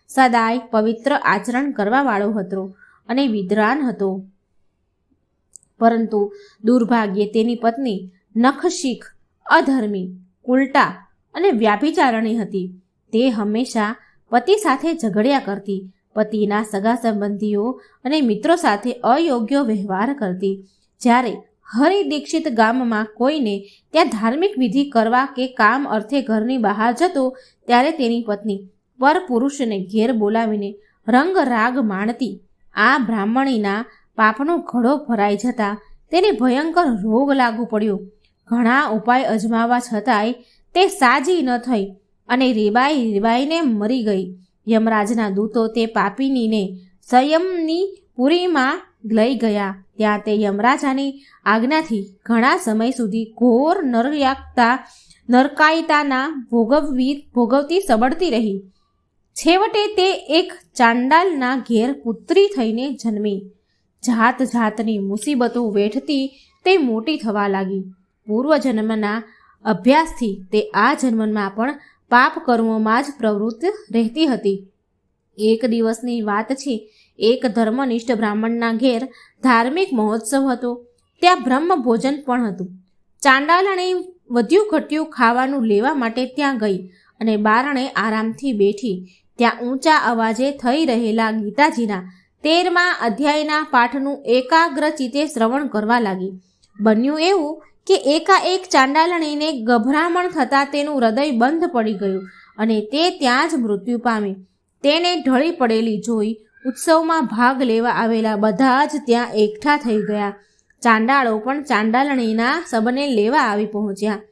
સદાય પવિત્ર આચરણ કરવાવાળો હતો અને વિદ્વાન હતો. પરંતુ દુર્ભાગ્યે તેની પત્ની નખશીખ, અધર્મી, ઉલટા અને વ્યાભિચારણી હતી. તે હંમેશા પતિ સાથે ઝઘડ્યા કરતી, પતિના સગા સંબંધીઓ અને મિત્રો સાથે અયોગ્ય વ્યવહાર કરતી. જ્યારે હરિદીક્ષિત ગામમાં કોઈને ત્યાં ધાર્મિક વિધિ કરવા કે કામ અર્થે ઘરની બહાર જતો, ત્યારે તેની પત્ની પરપુરુષને ઘેર બોલાવીને રંગ રાગ માણતી. આ બ્રાહ્મણીના પાપનો ઘડો ભરાઈ જતા તેને ભયંકર રોગ લાગુ પડ્યો. ઘણા ઉપાય અજમાવવા છતાંય તે સાજી ન થઈ અને રેબાઈને મરી ગઈ. યમરાજના દૂતો તે પાપિનીને સંયમની પુરીમાં લઈ ગયા. ત્યાં તે યમરાજાની આજ્ઞાથી ઘણા સમય સુધી ઘોર નરકાયતાના ભોગવતી સબળતી રહી. છેવટે તે એક ચાંડાલના ઘેર પુત્રી થઈને જન્મી. જાત જાતની મુસીબતો વેઠતી તે મોટી થવા લાગી. પૂર્વજન્મના અભ્યાસથી તે આ જન્મમાં પણ પાપ કર્મોમાં જ પ્રવૃત્ત રહેતી હતી. એક દિવસની વાત છે. એક ધર્મનિષ્ઠ બ્રાહ્મણના ઘેર ધાર્મિક મહોત્સવ હતો. ત્યાં બ્રહ્મ ભોજન પણ હતું. ચાંડાલણી વધ્યું ઘટ્યું ખાવાનું લેવા માટે ત્યાં ગઈ અને બારણે આરામથી બેઠી. ત્યાં ઊંચા અવાજે થઈ રહેલા ગીતાજીના 13મા અધ્યાયના પાઠનું એકાગ્રચિત્તે શ્રવણ કરવા લાગી. બન્યું એવું કે એકાએક ચાંડાલણીને ગભરામણ થતાં તેનું હૃદય બંધ પડી ગયું અને તે ત્યાં જ મૃત્યુ પામી. તેને ઢળી પડેલી જોઈ ઉત્સવમાં ભાગ લેવા આવેલા બધા જ ત્યાં એકઠા થઈ ગયા. ચાંડાળો પણ ચાંડાલણીના શબને લેવા આવી પહોંચ્યા.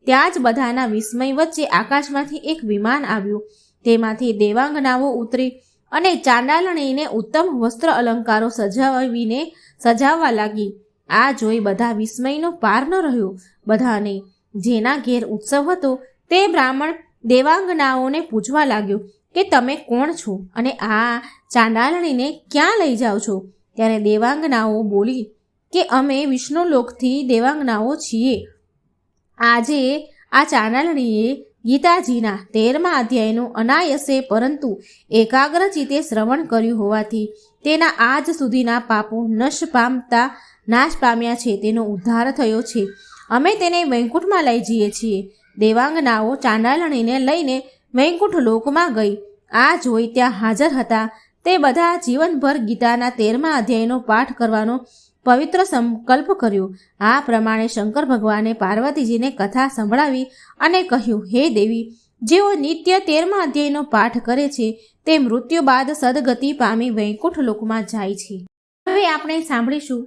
ત્યાં જ બધાના વિસ્મય વચ્ચે આકાશમાંથી એક વિમાન આવ્યું. તેમાંથી દેવાંગનાઓ ઉતરી અને ચાંડાલણીને ઉત્તમ વસ્ત્ર અલંકારો સજાવવા લાગી. આ જોઈ બધા વિસ્મયનો પાર ન રહ્યો. બધાને જેના ઘેર ઉત્સવ હતો તે બ્રાહ્મણ દેવાંગનાઓને પૂછવા લાગ્યો કે તમે કોણ છો અને આ ચાંડાલણીને ક્યાં લઈ જાઓ છો? ત્યારે દેવાંગનાઓ બોલી કે અમે વિષ્ણુલોકથી દેવાંગનાઓ છીએ. આજે આ ચાંડાલણીએ ગીતાજીના 13મા અધ્યાયનું અનાયસે પરંતુ એકાગ્રચિત્તે શ્રવણ કર્યું હોવાથી તેના આજ સુધીના પાપો નાશ પામ્યા છે. તેનો ઉદ્ધાર થયો છે. અમે તેને વૈકુંઠમાં લઈ જઈએ છીએ. દેવાંગનાઓ ચાંડાલણીને લઈને વૈકુંઠ લોકમાં ગઈ. આ જોઈ ત્યાં હાજર હતા તે બધા જીવનભર ગીતાના 13મા અધ્યાયનો પાઠ કરવાનો પવિત્ર સંકલ્પ કર્યો. આ પ્રમાણે શંકર ભગવાને પાર્વતીજીને કથા સંભળાવી અને કહ્યું, હે દેવી, જેઓ નિત્ય 13મા અધ્યાયનો પાઠ કરે છે તે મૃત્યુ બાદ સદગતિ પામી વૈકુંઠ લોકમાં જાય છે. હવે આપણે સાંભળીશું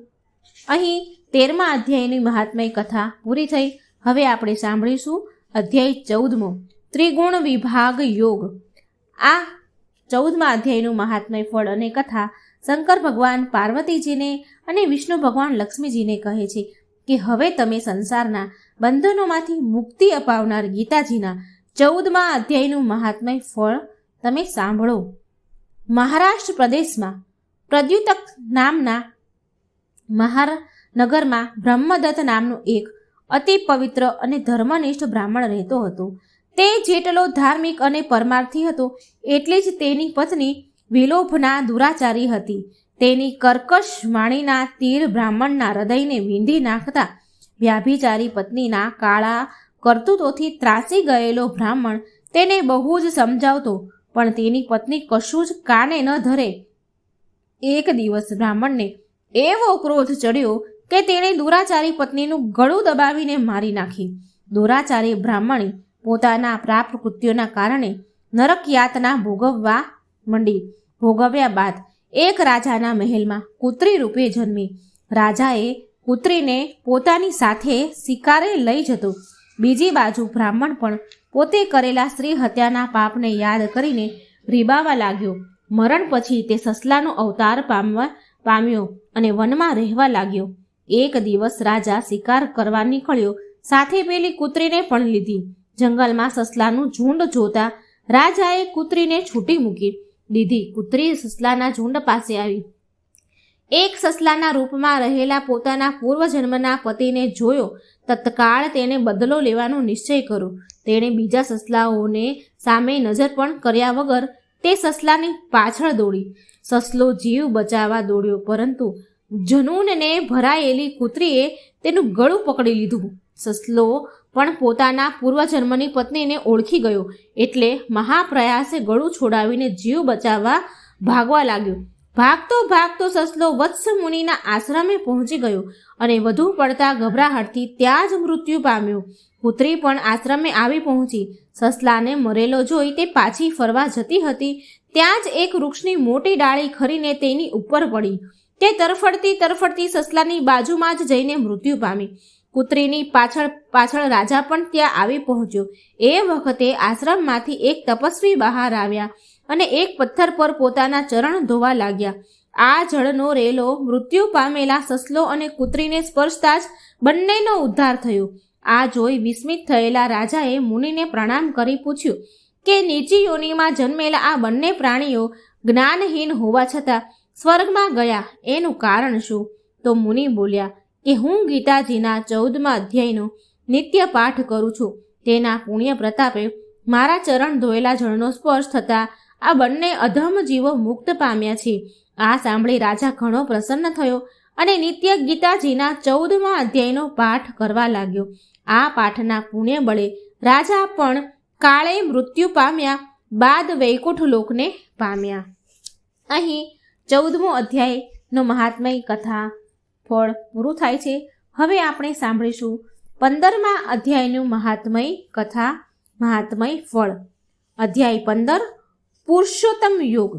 અહીં 13મા અધ્યાયની મહાત્મય કથા પૂરી થઈ. હવે આપણે સાંભળીશું અધ્યાય 14મો, ત્રિગુણ વિભાગ યોગ. આ 14મા અધ્યાયનું મહાત્મય ફળ અને કથા શંકર ભગવાન પાર્વતીજીને અને વિષ્ણુ ભગવાન લક્ષ્મીજીને કહે છે કે હવે તમે સંસારના બંધનોમાંથી મુક્તિ અપાવનાર ગીતાજીના 14મા અધ્યાયનું મહાત્મય ફળ તમે સાંભળો. મહારાષ્ટ્ર પ્રદેશમાં પ્રદ્યુતક નામના મહાનગરમાં બ્રહ્મદત્ત નામનો એક અતિ પવિત્ર અને ધર્મનિષ્ઠ બ્રાહ્મણ રહેતો હતો. તે જેટલો ધાર્મિક અને પરમાર્થી હતો એટલી જ તેની પત્ની વિલોભના દુરાચારી હતી. તેની કર્કશ વાણીના તીર બ્રાહ્મણના હૃદયને વીંધી નાખતા વ્યાભિચારી પત્નીના કાળા કરતૂતોથી ત્રાસી ગયેલો બ્રાહ્મણ તેને બહુ જ સમજાવતો, પણ તેની પત્ની કશું જ કાને ન ધરે. એક દિવસ બ્રાહ્મણને એવો ક્રોધ ચડ્યો કે તેણે દુરાચારી પત્નીનું ગળું દબાવીને મારી નાખી. દુરાચારી બ્રાહ્મણી પોતાના પ્રાપ્ત કૃત્યોના કારણે નરક યાતના ભોગવવા માંડી. ભોગવ્યા બાદ એક રાજાના મહેલમાં કૂતરી રૂપે જન્મી. રાજાએ કૂતરીને પોતાની સાથે શિકારે લઈ જતો. બીજી બાજુ બ્રાહ્મણ પણ પોતે કરેલા સ્ત્રી હત્યાના પાપને યાદ કરીને રીબાવા લાગ્યો. મરણ પછી તે સસલાનો અવતાર પામ્યો અને વનમાં રહેવા લાગ્યો. એક દિવસ રાજા શિકાર કરવા નીકળ્યો. સાથે પેલી કૂતરીને પણ લીધી. જંગલમાં સસલાનું ઝુંડ જોતા રાજાએ કૂતરીને છૂટી મૂકી દીધી. કૂતરી સસલાના ઝુંડ પાસે આવી. એક સસલાના રૂપમાં રહેલા પોતાના પૂર્વજન્મના પતિને જોયો. તત્કાળ તેને બદલો લેવાનો નિશ્ચય કર્યો. તેણે બીજા સસલાઓને સામે નજર પણ કર્યા વગર તે સસલાની પાછળ દોડી. સસલો જીવ બચાવવા દોડ્યો, પરંતુ જનૂનને ભરાયેલી કૂતરીએ તેનું ગળું પકડી લીધું. સસલો પણ પોતાના પૂર્વજન્મની પત્નીને ઓળખી ગયો, એટલે મહાપ્રયાસે ગળું છોડાવીને જીવ બચાવવા ભાગવા લાગ્યો. ભાગતો ભાગતો સસલો વત્સ મુનિના આશ્રમે પહોંચી ગયો અને વધુ પડતા ગભરાહટથી ત્યાં જ મૃત્યુ પામ્યો. કૂતરી પણ આશ્રમે આવી પહોંચી. સસલાને મરેલો જોઈ તે પાછી ફરવા જતી હતી ત્યાં જ એક વૃક્ષની મોટી ડાળી ખરીને તેની ઉપર પડી. તે તરફડતી સસલાની બાજુમાં જ જઈને મૃત્યુ પામી. કૂતરીની પાછળ રાજા પણ ત્યાં આવી પહોંચ્યો. એ વખતે આશ્રમમાંથી એક તપસ્વી બહાર આવ્યા અને એક પથ્થર પર પોતાના ચરણ ધોવા લાગ્યા. આ જળનો રેલો મૃત્યુ પામેલા સસલો અને કૂતરીને સ્પર્શતા જ બંનેનો ઉદ્ધાર થયો. આ જોઈ વિસ્મિત થયેલા રાજાએ મુનિને પ્રણામ કરી પૂછ્યું કે નીચી યોનિમાં જન્મેલા આ બંને પ્રાણીઓ જ્ઞાનહીન હોવા છતાં સ્વર્ગમાં ગયા, એનું કારણ શું? તો મુનિ બોલ્યા કે હું ગીતાજીના 14મા અધ્યાયનો નિત્ય પાઠ કરું છું. તેના પુણ્ય પ્રતાપે મારા ચરણ ધોયેલા જળનો સ્પર્શ થતાં આ બંને અધમ જીવો મુક્ત પામ્યા છે. આ સાંભળી રાજા ઘણો પ્રસન્ન થયો અને નિત્ય ગીતાજીના 14મા અધ્યાયનો પાઠ કરવા લાગ્યો. આ પાઠના પુણ્ય બળે રાજા પણ કાળે મૃત્યુ પામ્યા બાદ વૈકુંઠ લોકને પામ્યા. અહીં 14મો અધ્યાયનો મહાત્મય કથા ફળ પૂરું થાય છે. હવે આપણે સાંભળીશું 15મા અધ્યાયનું મહાત્મય કથા મહાત્મય ફળ. અધ્યાય 15 પુરુષોત્તમ યોગ.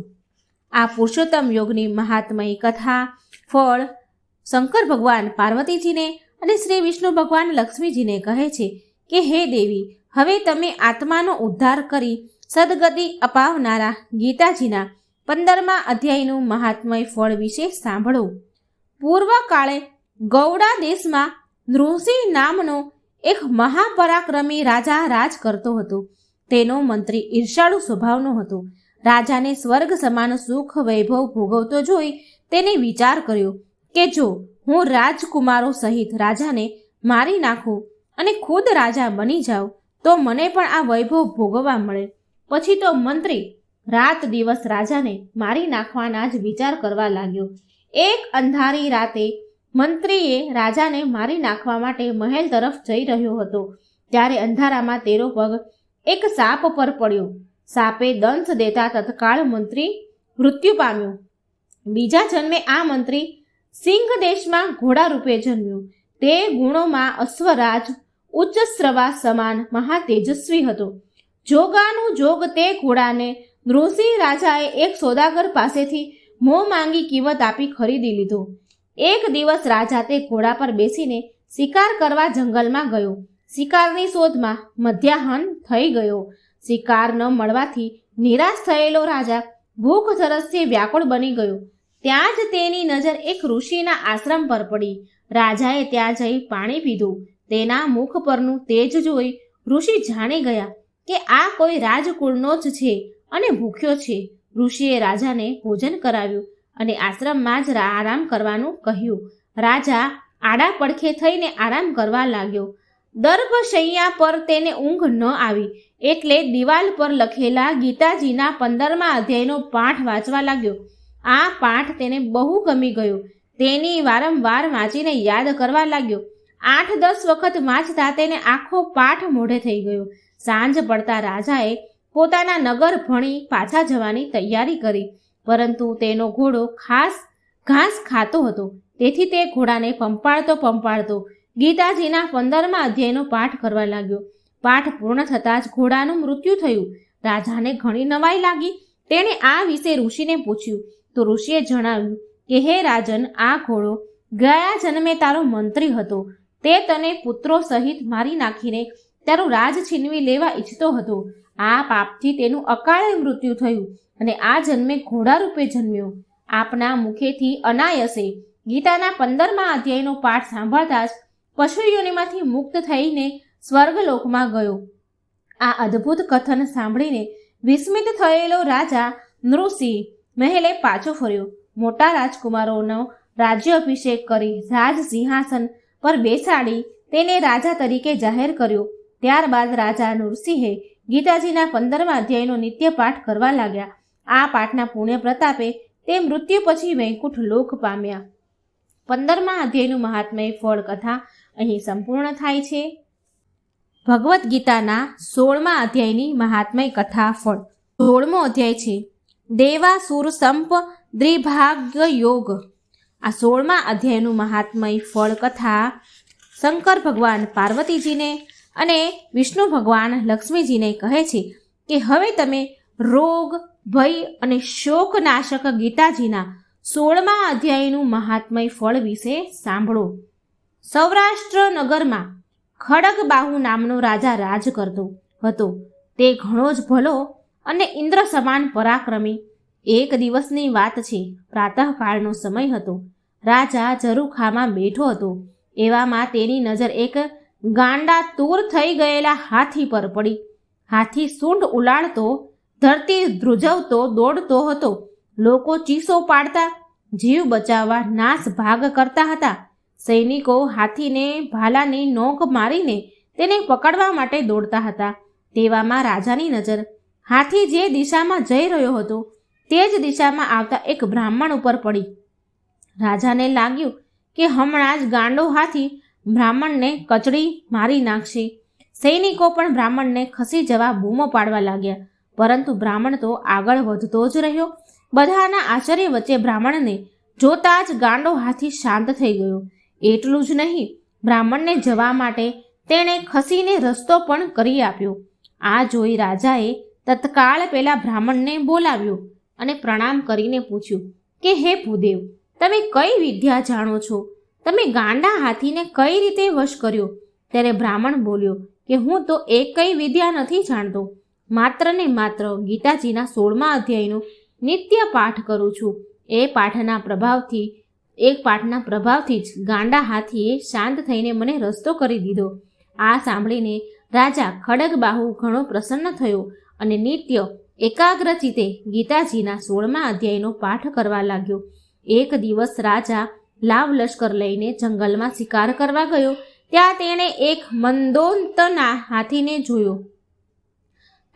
આ પુરુષોત્તમ યોગની મહાત્મય કથા ફળ શંકર ભગવાન પાર્વતીજીને અને શ્રી વિષ્ણુ ભગવાન લક્ષ્મીજીને કહે છે કે હે દેવી, હવે તમે આત્માનો ઉદ્ધાર કરી સદગતિ અપાવનારા ગીતાજીના 15મા અધ્યાયનું મહાત્મય ફળ વિશે સાંભળો. પૂર્વકાળે ગૌડા દેશમાં નૃસિંહ નામનો એક મહાપરાક્રમી રાજા રાજ કરતો હતો. તેનો મંત્રી ઈર્ષાળુ સ્વભાવનો હતો. રાજાને સ્વર્ગ સમાન સુખ વૈભવ ભોગવતો જોઈ તેને વિચાર કર્યો કે જો હું રાજકુમારો સહિત રાજાને મારી નાખું અને ખુદ રાજા બની જાઉં તો મને પણ આ વૈભવ ભોગવવા મળે. પછી તો મંત્રી રાત દિવસ રાજાને મારી નાખવાના જ વિચાર કરવા લાગ્યો. એક અંધારી રાતે મંત્રીએ રાજાને મારી નાખવા માટે મહેલ તરફ જઈ રહ્યો હતો. ત્યારે અંધારામાં તેનો પગ એક સાપ પર પડ્યો. સાપે દંશ દેતા તત્કાળ મંત્રી મૃત્યુ પામ્યો. બીજા જન્મે આ મંત્રી સિંહ દેશમાં ઘોડા રૂપે જન્મ્યો. તે ગુણોમાં અશ્વરાજ ઉચ્ચસ્રવા સમાન મહાતેજસ્વી હતો. જોગાનું જોગ તે ઘોડાને નૃસિંહ રાજાએ એક સોદાગર પાસેથી મોં માંગી કિંમત આપી ખરીદી લીધો. એક દિવસ રાજા તે ઘોડા પર બેસીને શિકાર કરવા જંગલમાં ગયો. શિકારની શોધમાં મધ્યાહન થઈ ગયો. શિકાર ન મળવાથી નિરાશ થયેલો રાજા ભૂખ તરસથી વ્યાકુળ બની ગયો. ત્યાં જ તેની નજર એક ઋષિના આશ્રમ પર પડી. રાજાએ ત્યાં જઈ પાણી પીધું. તેના મુખ પરનું તેજ જોઈ ઋષિ જાણી ગયા કે આ કોઈ રાજકુળનો જ છે અને ભૂખ્યો છે. ઋષિએ રાજાને ભોજન કરાવ્યું અને આશ્રમમાં જ આરામ કરવાનું કહ્યું. રાજા આડા પડખે થઈને આરામ કરવા લાગ્યો. દર્ભશૈયા પર તેને ઊંઘ ન આવી એટલે દિવાલ પર લખેલા ગીતાજીના 15મા અધ્યાયનો પાઠ વાંચવા લાગ્યો. આ પાઠ તેને બહુ ગમી ગયો. તેની વારંવાર વાંચીને યાદ કરવા લાગ્યો. 8-10 વખત વાંચતા તેને આખો પાઠ મોઢે થઈ ગયો. સાંજ પડતા રાજાએ પોતાના નગર ભણી પાછા જવાની તૈયારી કરી, પરંતુ તેનો ઘોડો ઘાસ ખાતો હતો. તેથી તે ઘોડાને પંપાળતો ગીતાજીના 15મા અધ્યાયનો પાઠ કરવા લાગ્યો. પાઠ પૂર્ણ થતાં જ ઘોડાનું મૃત્યુ થયું. રાજાને ઘણી નવાઈ લાગી. તેણે આ વિશે ઋષિને પૂછ્યું તો ઋષિએ જણાવ્યું કે હે રાજન, આ ઘોડો ગયા જન્મે તારો મંત્રી હતો. તે તને પુત્રો સહિત મારી નાખીને તારું રાજ છીનવી લેવા ઈચ્છતો હતો. આ પાપથી તેનું અકાળે મૃત્યુ થયું અને આ જન્મે ઘોડા રૂપે જન્મ્યો. આપના મુખેથી અનાયસે ગીતાના 15મા અધ્યાયનો પાઠ સાંભળતા જ પશુયોનિમાંથી મુક્ત થઈને સ્વર્ગલોકમાં ગયો. આ અદ્ભુત કથન સાંભળીને વિસ્મિત થયેલો રાજા નૃસિંહ મહેલે પાછો ફર્યો. મોટા રાજકુમારોનો રાજ્યાભિષેક કરી રાજ સિંહાસન પર બેસાડી તેને રાજા તરીકે જાહેર કર્યો. ત્યારબાદ રાજા નૃસિંહે ગીતાજીના 15મા અધ્યાયનો નિત્ય પાઠ કરવા લાગ્યા. આ પાઠના પુણ્ય પ્રતાપે તે મૃત્યુ પછી વૈકુંઠ લોક પામ્યા. 15મા અધ્યાયનું મહાત્મય ફળ કથા અહીં સંપૂર્ણ થાય છે. ભગવદ્ ગીતાના 16મા અધ્યાયની મહાત્મય કથા ફળ. 16મો અધ્યાય છે દેવાસુર સંપ દ્વિભાગ્ય યોગ. આ 16મા અધ્યાયનું મહાત્મય ફળ કથા શંકર ભગવાન પાર્વતીજીને અને વિષ્ણુ ભગવાન લક્ષ્મીજીને કહે છે કે હવે તમે રોગ, ભય અને શોકનાશક ગીતાજીના 16મા અધ્યાયનું મહાત્મય ફળ વિશે સાંભળો. સૌરાષ્ટ્ર નગરમાં ખડગબાહુ નામનો રાજા રાજ કરતો હતો. તે ઘણો જ ભલો અને ઇન્દ્ર સમાન પરાક્રમી. એક દિવસની વાત છે. પ્રાતઃકાળનો સમય હતો. રાજા ઝરૂખામાં બેઠો હતો. એવામાં તેની નજર એક ગાંડા તૂર થઈ ગયેલા હાથી પર પડી. હાથી સૂંઢ ઉલાળતો, ધરતી ધ્રુજવતો દોડતો હતો. લોકો ચીસો પાડતા, જીવ બચાવવા નાશ ભાગ કરતા હતા. સૈનિકો હાથીને ભાલાની નોક મારીને તેને પકડવા માટે દોડતા હતા. તેવામાં રાજાની નજર હાથી જે દિશામાં જઈ રહ્યો હતો તે જ દિશામાં આવતા એક બ્રાહ્મણ ઉપર પડી. રાજાને લાગ્યું કે હમણાં જ ગાંડો હાથી બ્રાહ્મણને કચડી મારી નાખશે. સૈનિકો પણ બ્રાહ્મણને ખસી જવા બૂમો પાડવા લાગ્યા. પરંતુ બ્રાહ્મણ તો આગળ વધતો જ રહ્યો. બધાના આશ્ચર્ય વચ્ચે બ્રાહ્મણને જોતા જ ગાંડો હાથી શાંત થઈ ગયો. એટલું જ નહીં, બ્રાહ્મણને જવા માટે તેણે ખસીને રસ્તો પણ કરી આપ્યો. આ જોઈ રાજાએ તત્કાળ પેલા બ્રાહ્મણને બોલાવ્યો અને પ્રણામ કરીને પૂછ્યું કે હે ભૂદેવ, તમે કઈ વિદ્યા જાણો છો? તમે ગાંડા હાથીને કઈ રીતે વશ કર્યો? ત્યારે બ્રાહ્મણ બોલ્યો કે હું તો એક કઈ વિદ્યા નથી જાણતો. માત્ર ને માત્ર ગીતાજીના 16મા અધ્યાયનો નિત્ય પાઠ કરું છું. એક પાઠના પ્રભાવથી જ ગાંડા હાથીએ શાંત થઈને મને રસ્તો કરી દીધો. આ સાંભળીને રાજા ખડગબાહુ ઘણો પ્રસન્ન થયો અને નિત્ય એકાગ્ર ચિત્તે ગીતાજીના 16મા અધ્યાયનો પાઠ કરવા લાગ્યો. એક દિવસ રાજા લાવ લશ્કર લઈને જંગલમાં શિકાર કરવા ગયો. ત્યાં તેણે એક મંદોંતના હાથીને જોયો.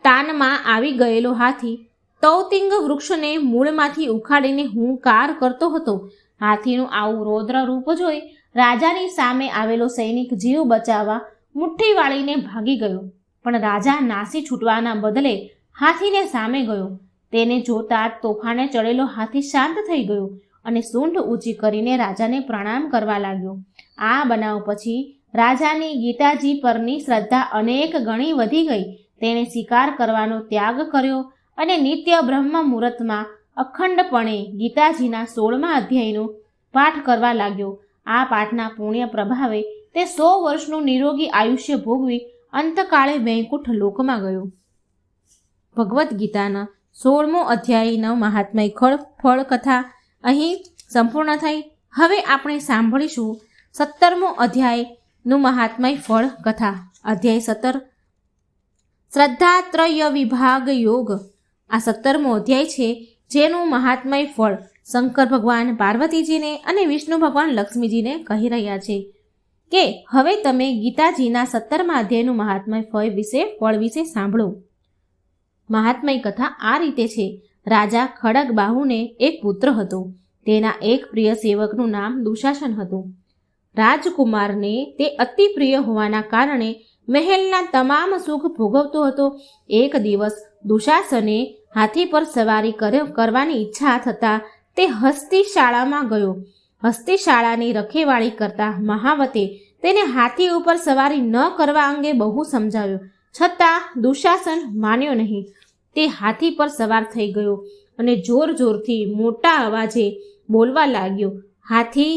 તાનમાં આવી ગયેલો હાથી તૌતિંગ વૃક્ષને મૂળમાંથી ઉખાડીને હુંકાર કરતો હતો. હાથીનું આવું રૌદ્ર રૂપ જોઈ રાજાની સામે આવેલો સૈનિક જીવ બચાવવા મુઠ્ઠી વાળીને ભાગી ગયો. પણ રાજા નાસી છૂટવાના બદલે હાથીને સામે ગયો. તેને જોતા તોફાને ચડેલો હાથી શાંત થઈ ગયો અને સૂંઢ ઊંચી કરીને રાજાને પ્રણામ કરવા લાગ્યો. આ બનાવ પછી રાજાની ગીતાજી પરની શ્રદ્ધા અનેક ગણી વધી ગઈ. તેણે શિકાર કરવાનો ત્યાગ કર્યો અને નિત્ય બ્રહ્મ મુહૂર્તમાં અખંડપણે ગીતાજીના 16મા અધ્યાયનો પાઠ કરવા લાગ્યો. આ પાઠના પુણ્ય પ્રભાવે તે 100 વર્ષનું નિરોગી આયુષ્ય ભોગવી અંતકાળે વૈકુંઠ લોકમાં ગયો. ભગવદ્ ગીતાના 16મો અધ્યાયનો મહાત્મય ફળ કથા અહીં સંપૂર્ણ થઈ. હવે આપણે સાંભળીશું 17મો અધ્યાયનું મહાત્મય ફળ કથા. અધ્યાય 17 શ્રદ્ધાત્રય વિભાગ યોગ. આ 17મો અધ્યાય છે, જેનું મહાત્મય ફળ શંકર ભગવાન પાર્વતીજીને અને વિષ્ણુ ભગવાન લક્ષ્મીજીને કહી રહ્યા છે કે હવે તમે ગીતાજીના 17મા અધ્યાયનું મહાત્મય ફળ વિશે સાંભળો. મહાત્મય કથા આ રીતે છે. રાજા ખડગબાહુને એક પુત્ર હતો. તેના એક પ્રિય સેવકનું નામ દુશાસન હતું. રાજકુમારને તે અતિ પ્રિય હોવાના કારણે મહેલના તમામ સુખ ભોગવતો હતો. એક દિવસ દુશાસને હાથી પર સવારી કરવાની ઈચ્છા થતાં તે હસ્તિશાળામાં ગયો. હસ્તિશાળાની રખેવાળી કરતા મહાવતે તેને હાથી ઉપર સવારી ન કરવા અંગે બહુ સમજાવ્યો, છતાં દુશાસન માન્યો નહીં. તે હાથી પર સવાર થઈ ગયો અને જોર જોરથી મોટા અવાજે બોલવા લાગ્યો. હાથી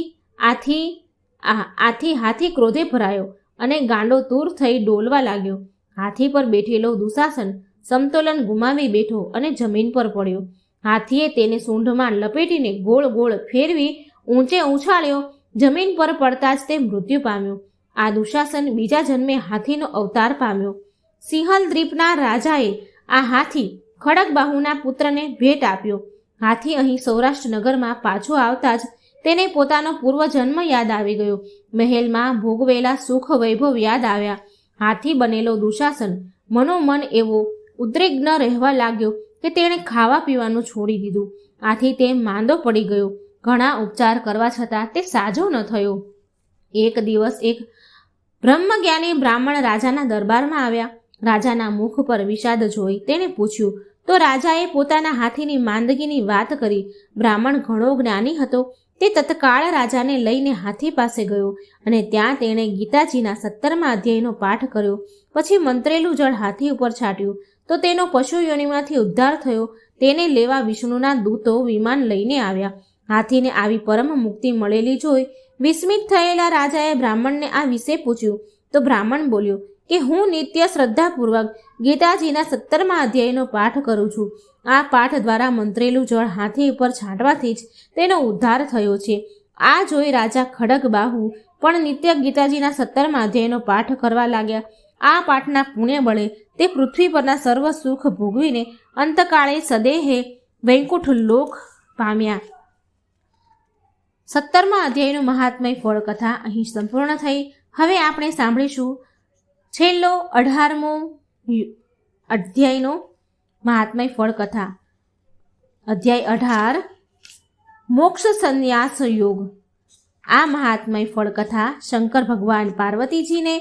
ક્રોધે ભરાયો અને ગાંડો તૂર થઈ ડોલવા લાગ્યો. હાથી પર બેઠેલો દુશાસન સમતોલન ગુમાવી બેઠો અને જમીન પર પડ્યો. હાથીએ તેને સૂંઢમાં લપેટીને ગોળ ગોળ ફેરવી ઊંચે ઉછાળ્યો. જમીન પર પડતા જ તે મૃત્યુ પામ્યો. આ દુશાસન બીજા જન્મે હાથીનો અવતાર પામ્યો. સિંહલ દ્વીપના રાજાએ આ હાથી ખડગબાહુના પુત્રને ભેટ આપ્યો. હાથી અહીં સૌરાષ્ટ્ર નગરમાં પાછો આવતા જ તેને પોતાનો પૂર્વજન્મ યાદ આવી ગયો. મહેલમાં ભોગવેલા સુખ વૈભવ યાદ આવ્યા. હાથી બનેલો દુશાસન મનોમન એવો ઉદ્વિગ્ન રહેવા લાગ્યો કે તેણે ખાવા પીવાનું છોડી દીધું. આથી તે માંદો પડી ગયો. ઘણા ઉપચાર કરવા છતાં તે સાજો ન થયો. એક દિવસ એક બ્રહ્મજ્ઞાની બ્રાહ્મણ રાજાના દરબારમાં આવ્યા. રાજાના મુખ પર વિષાદ જોઈ તેણે પૂછ્યું તો રાજાએ પોતાના હાથીની માંદગીની વાત કરી. બ્રાહ્મણ ઘણો જ્ઞાની હતો. તે તત્કાળ રાજાને લઈને હાથી પાસે ગયો અને ત્યાં તેણે ગીતાજીના 17મા અધ્યાયનો પાઠ કર્યો. પછી મંત્રેલું જળ હાથી ઉપર છાંટ્યું તો તેનો પશુ યોનિમાંથી ઉદ્ધાર થયો. તેને લેવા વિષ્ણુના દૂતો વિમાન લઈને આવ્યા. હાથીને આવી પરમ મુક્તિ મળેલી જોઈ વિસ્મિત થયેલા રાજાએ બ્રાહ્મણને આ વિશે પૂછ્યું તો બ્રાહ્મણ બોલ્યો કે હું નિત્ય શ્રદ્ધાપૂર્વક ગીતાજીના 17મા અધ્યાયનો પાઠ કરું છું. આ પાઠ દ્વારા મંત્રેલું જળ હાથી ઉપર છાંટવાથી જ તેનો ઉદ્ધાર થયો છે. આ જોઈ રાજા ખડગબાહુ પણ નિત્ય ગીતાજીના 17મા અધ્યાયનો પાઠ કરવા લાગ્યા. આ પાઠના પુણ્ય બળે તે પૃથ્વી પરના સર્વ સુખ ભોગવીને અંતકાળે સદેહે વૈકુંઠ લોક પામ્યા. 17મા અધ્યાયનું મહાત્મય ફળ કથા અહીં સંપૂર્ણ થઈ. હવે આપણે સાંભળીશું છેલ્લો 18મો અધ્યાયનો મહાત્મય ફળ કથા. અધ્યાય 18 મોક્ષ સંન્યાસ યોગ. આ મહાત્મય ફળ કથા શંકર ભગવાન પાર્વતીજીને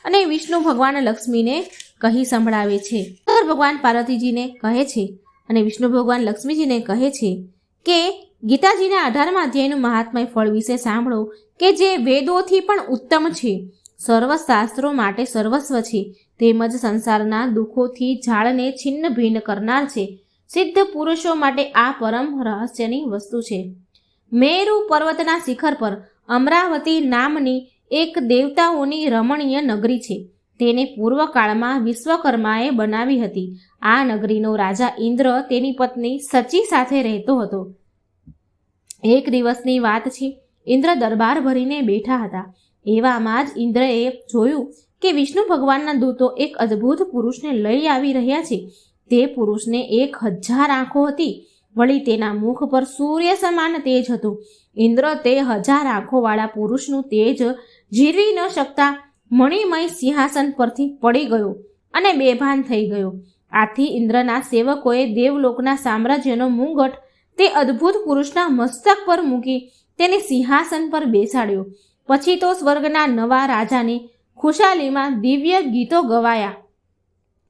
અને વિષ્ણુ ભગવાન લક્ષ્મીને કહી સંભળાવે છે. શંકર ભગવાન પાર્વતીજીને કહે છે અને વિષ્ણુ ભગવાન લક્ષ્મીજીને કહે છે કે ગીતાજીના 18મા અધ્યાયનું મહાત્મય ફળ વિશે સાંભળો કે જે વેદોથી પણ ઉત્તમ છે, સર્વ શાસ્ત્રો માટે સર્વસ્વ છે, તેમજ સંસારના દુઃખોથી ઝાડને છિન્ન ભિન્ન કરનાર છે. સિદ્ધ પુરુષો માટે આ પરમ રહસ્યની વસ્તુ છે. મેરુ પર્વતના શિખર પર અમરાવતી નામની એક દેવતાઓની રમણીય નગરી છે. તેને પૂર્વકાળમાં વિશ્વકર્માએ બનાવી હતી. આ નગરીનો રાજા ઇન્દ્ર તેની પત્ની સચી સાથે રહેતો હતો. એક દિવસની વાત છે. ઇન્દ્ર દરબાર ભરીને બેઠા હતા. એવામાં જ ઇન્દ્રએ જોયું કે વિષ્ણુ ભગવાનના દૂતો એક અદ્ભુત પુરુષને લઈ આવી રહ્યા છે. તે પુરુષને 1000 આંખો હતી. વળી તેના મુખ પર સૂર્ય સમાન તેજ હતું. ઇન્દ્ર તે 1000 આંખોવાળા પુરુષનું તેજ જીરવી ન શકતા મણિમય સિંહાસન પરથી પડી ગયો અને બેભાન થઈ ગયો. આથી ઇન્દ્રના સેવકોએ દેવલોકના સામ્રાજ્યનો મુંગટ તે અદ્ભુત પુરુષના મસ્તક પર મૂકી તેને સિંહાસન પર બેસાડ્યો. પછી તો સ્વર્ગના નવા રાજાની ખુશાલીમાં દિવ્ય ગીતો ગવાયા.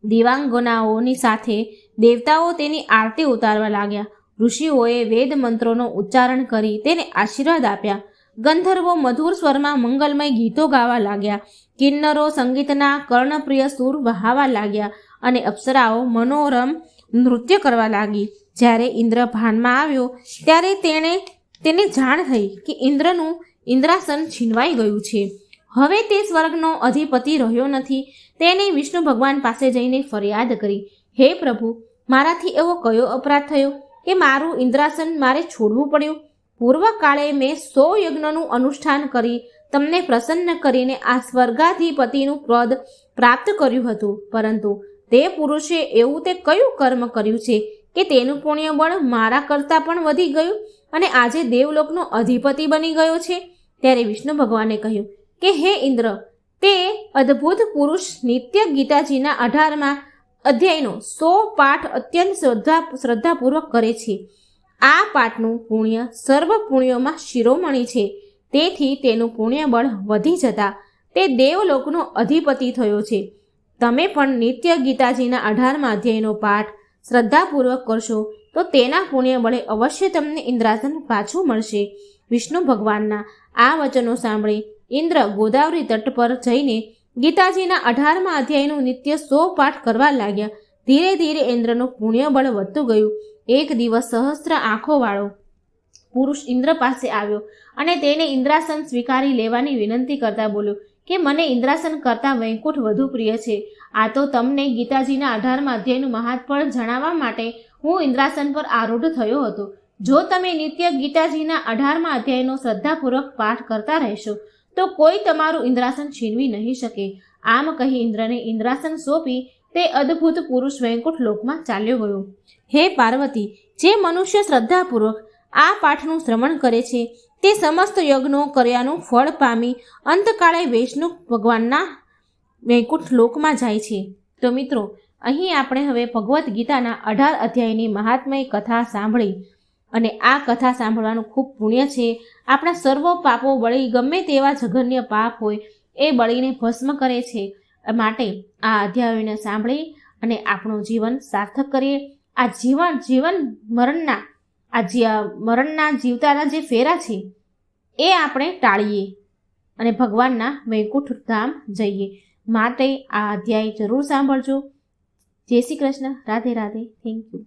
દિવાંગનાઓની સાથે દેવતાઓ તેની આરતી ઉતારવા લાગ્યા. ઋષિઓએ વેદ મંત્રોનો ઉચ્ચારણ કરી તેને આશીર્વાદ આપ્યા. ગંધર્વો મધુર સ્વરમાં મંગલમય ગીતો ગાવા લાગ્યા. કિન્નરો સંગીતના કર્ણપ્રિય સૂર વહાવા લાગ્યા અને અપ્સરાઓ મનોરમ નૃત્ય કરવા લાગી. જ્યારે ઇન્દ્ર ભાનમાં આવ્યો ત્યારે તેને જાણ થઈ કે ઇન્દ્રનું ઇન્દ્રાસન છીનવાઈ ગયું છે. હવે તે સ્વર્ગનો અધિપતિ રહ્યો નથી. તેને વિષ્ણુ ભગવાન પાસે જઈને ફરિયાદ કરી, હે પ્રભુ, મારાથી એવો કયો અપરાધ થયો કે મારું ઇન્દ્રાસન મારે છોડવું પડ્યું? પૂર્વકાળે મેં 100 યજ્ઞનું અનુષ્ઠાન કરી તમને પ્રસન્ન કરીને આ સ્વર્ગાધિપતિનું પદ પ્રાપ્ત કર્યું હતું. પરંતુ તે પુરુષે એવું તે કયું કર્મ કર્યું છે કે તેનું પુણ્ય બળ મારા કરતાં પણ વધી ગયું અને આજે દેવલોકનો અધિપતિ બની ગયો છે? ત્યારે વિષ્ણુ ભગવાને કહ્યું કે હે ઇન્દ્ર, તે અદ્ભુત પુરુષ નિત્ય ગીતાજીના 18મા અધ્યાયનો 100 પાઠ અત્યંત શ્રદ્ધાપૂર્વક કરે છે. આ પાઠનું પુણ્ય સર્વ પુણ્યોમાં શિરોમણી છે. તેથી તેનું પુણ્ય બળ વધી જતા તે દેવલોકનો અધિપતિ થયો છે. તમે પણ નિત્ય ગીતાજીના 18મા અધ્યાયનો પાઠ શ્રદ્ધાપૂર્વક કરશો તો તેના પુણ્ય બળે અવશ્ય તમને ઇન્દ્રાસન પાછું મળશે. વિષ્ણુ ભગવાનના આ વચનો સાંભળી ઇન્દ્ર ગોદાવરી તટ પર જઈને ગીતાજીના 18મા અધ્યાયનું નિત્ય 100 પાઠ કરવા લાગ્યા. ધીરે ધીરે ઇન્દ્રનું પુણ્ય બળ વધતું ગયું. એક દિવસ સહસ્ત્ર આંખોવાળો પુરુષ ઇન્દ્ર પાસે આવ્યો અને તેને ઇન્દ્રાસન સ્વીકારી લેવાની વિનંતી કરતા બોલ્યો કે મને ઇન્દ્રાસન કરતાં વૈકુંઠ વધુ પ્રિય છે. આ તો તમને ગીતાજીના 18મા અધ્યાયનું મહાત્ફળ જણાવવા માટે હું ઇન્દ્રાસન પર આરૂઢ થયો હતો. જો તમે નિત્ય ગીતાજીના 18મા અધ્યાયનો શ્રદ્ધાપૂર્વક પાઠ કરતા રહેશો તો કોઈ તમારું ઇન્દ્રાસન છીનવી નહીં શકે. આમ કહી ઇન્દ્રને ઇન્દ્રાસન સોંપી તે અદ્ભુત પુરુષ વૈકુંઠ લોકમાં ચાલ્યો ગયો. હે પાર્વતી, જે મનુષ્ય શ્રદ્ધાપૂર્વક આ પાઠનું શ્રવણ કરે છે તે સમસ્ત યજ્ઞો કર્યાનું ફળ પામી અંતકાળે વૈષ્ણુ ભગવાનના વૈકુંઠ લોકમાં જાય છે. તો મિત્રો, અહીં આપણે હવે ભગવદ્ ગીતાના 18 અધ્યાયની મહાત્મય કથા સાંભળી અને આ કથા સાંભળવાનું ખૂબ પુણ્ય છે. આપણા સર્વ પાપો બળી, ગમે તેવા જઘન્ય પાપ હોય એ બળીને ભસ્મ કરે છે. માટે આ અધ્યાયોને સાંભળી અને આપણું જીવન સાર્થક કરીએ. આ મરણના જીવતાના જે ફેરા છે એ આપણે ટાળીએ અને ભગવાનના વૈકુંઠ ધામ જઈએ. માટે આ અધ્યાય જરૂર સાંભળજો. જય શ્રી કૃષ્ણ. રાધે રાધે. Thank you.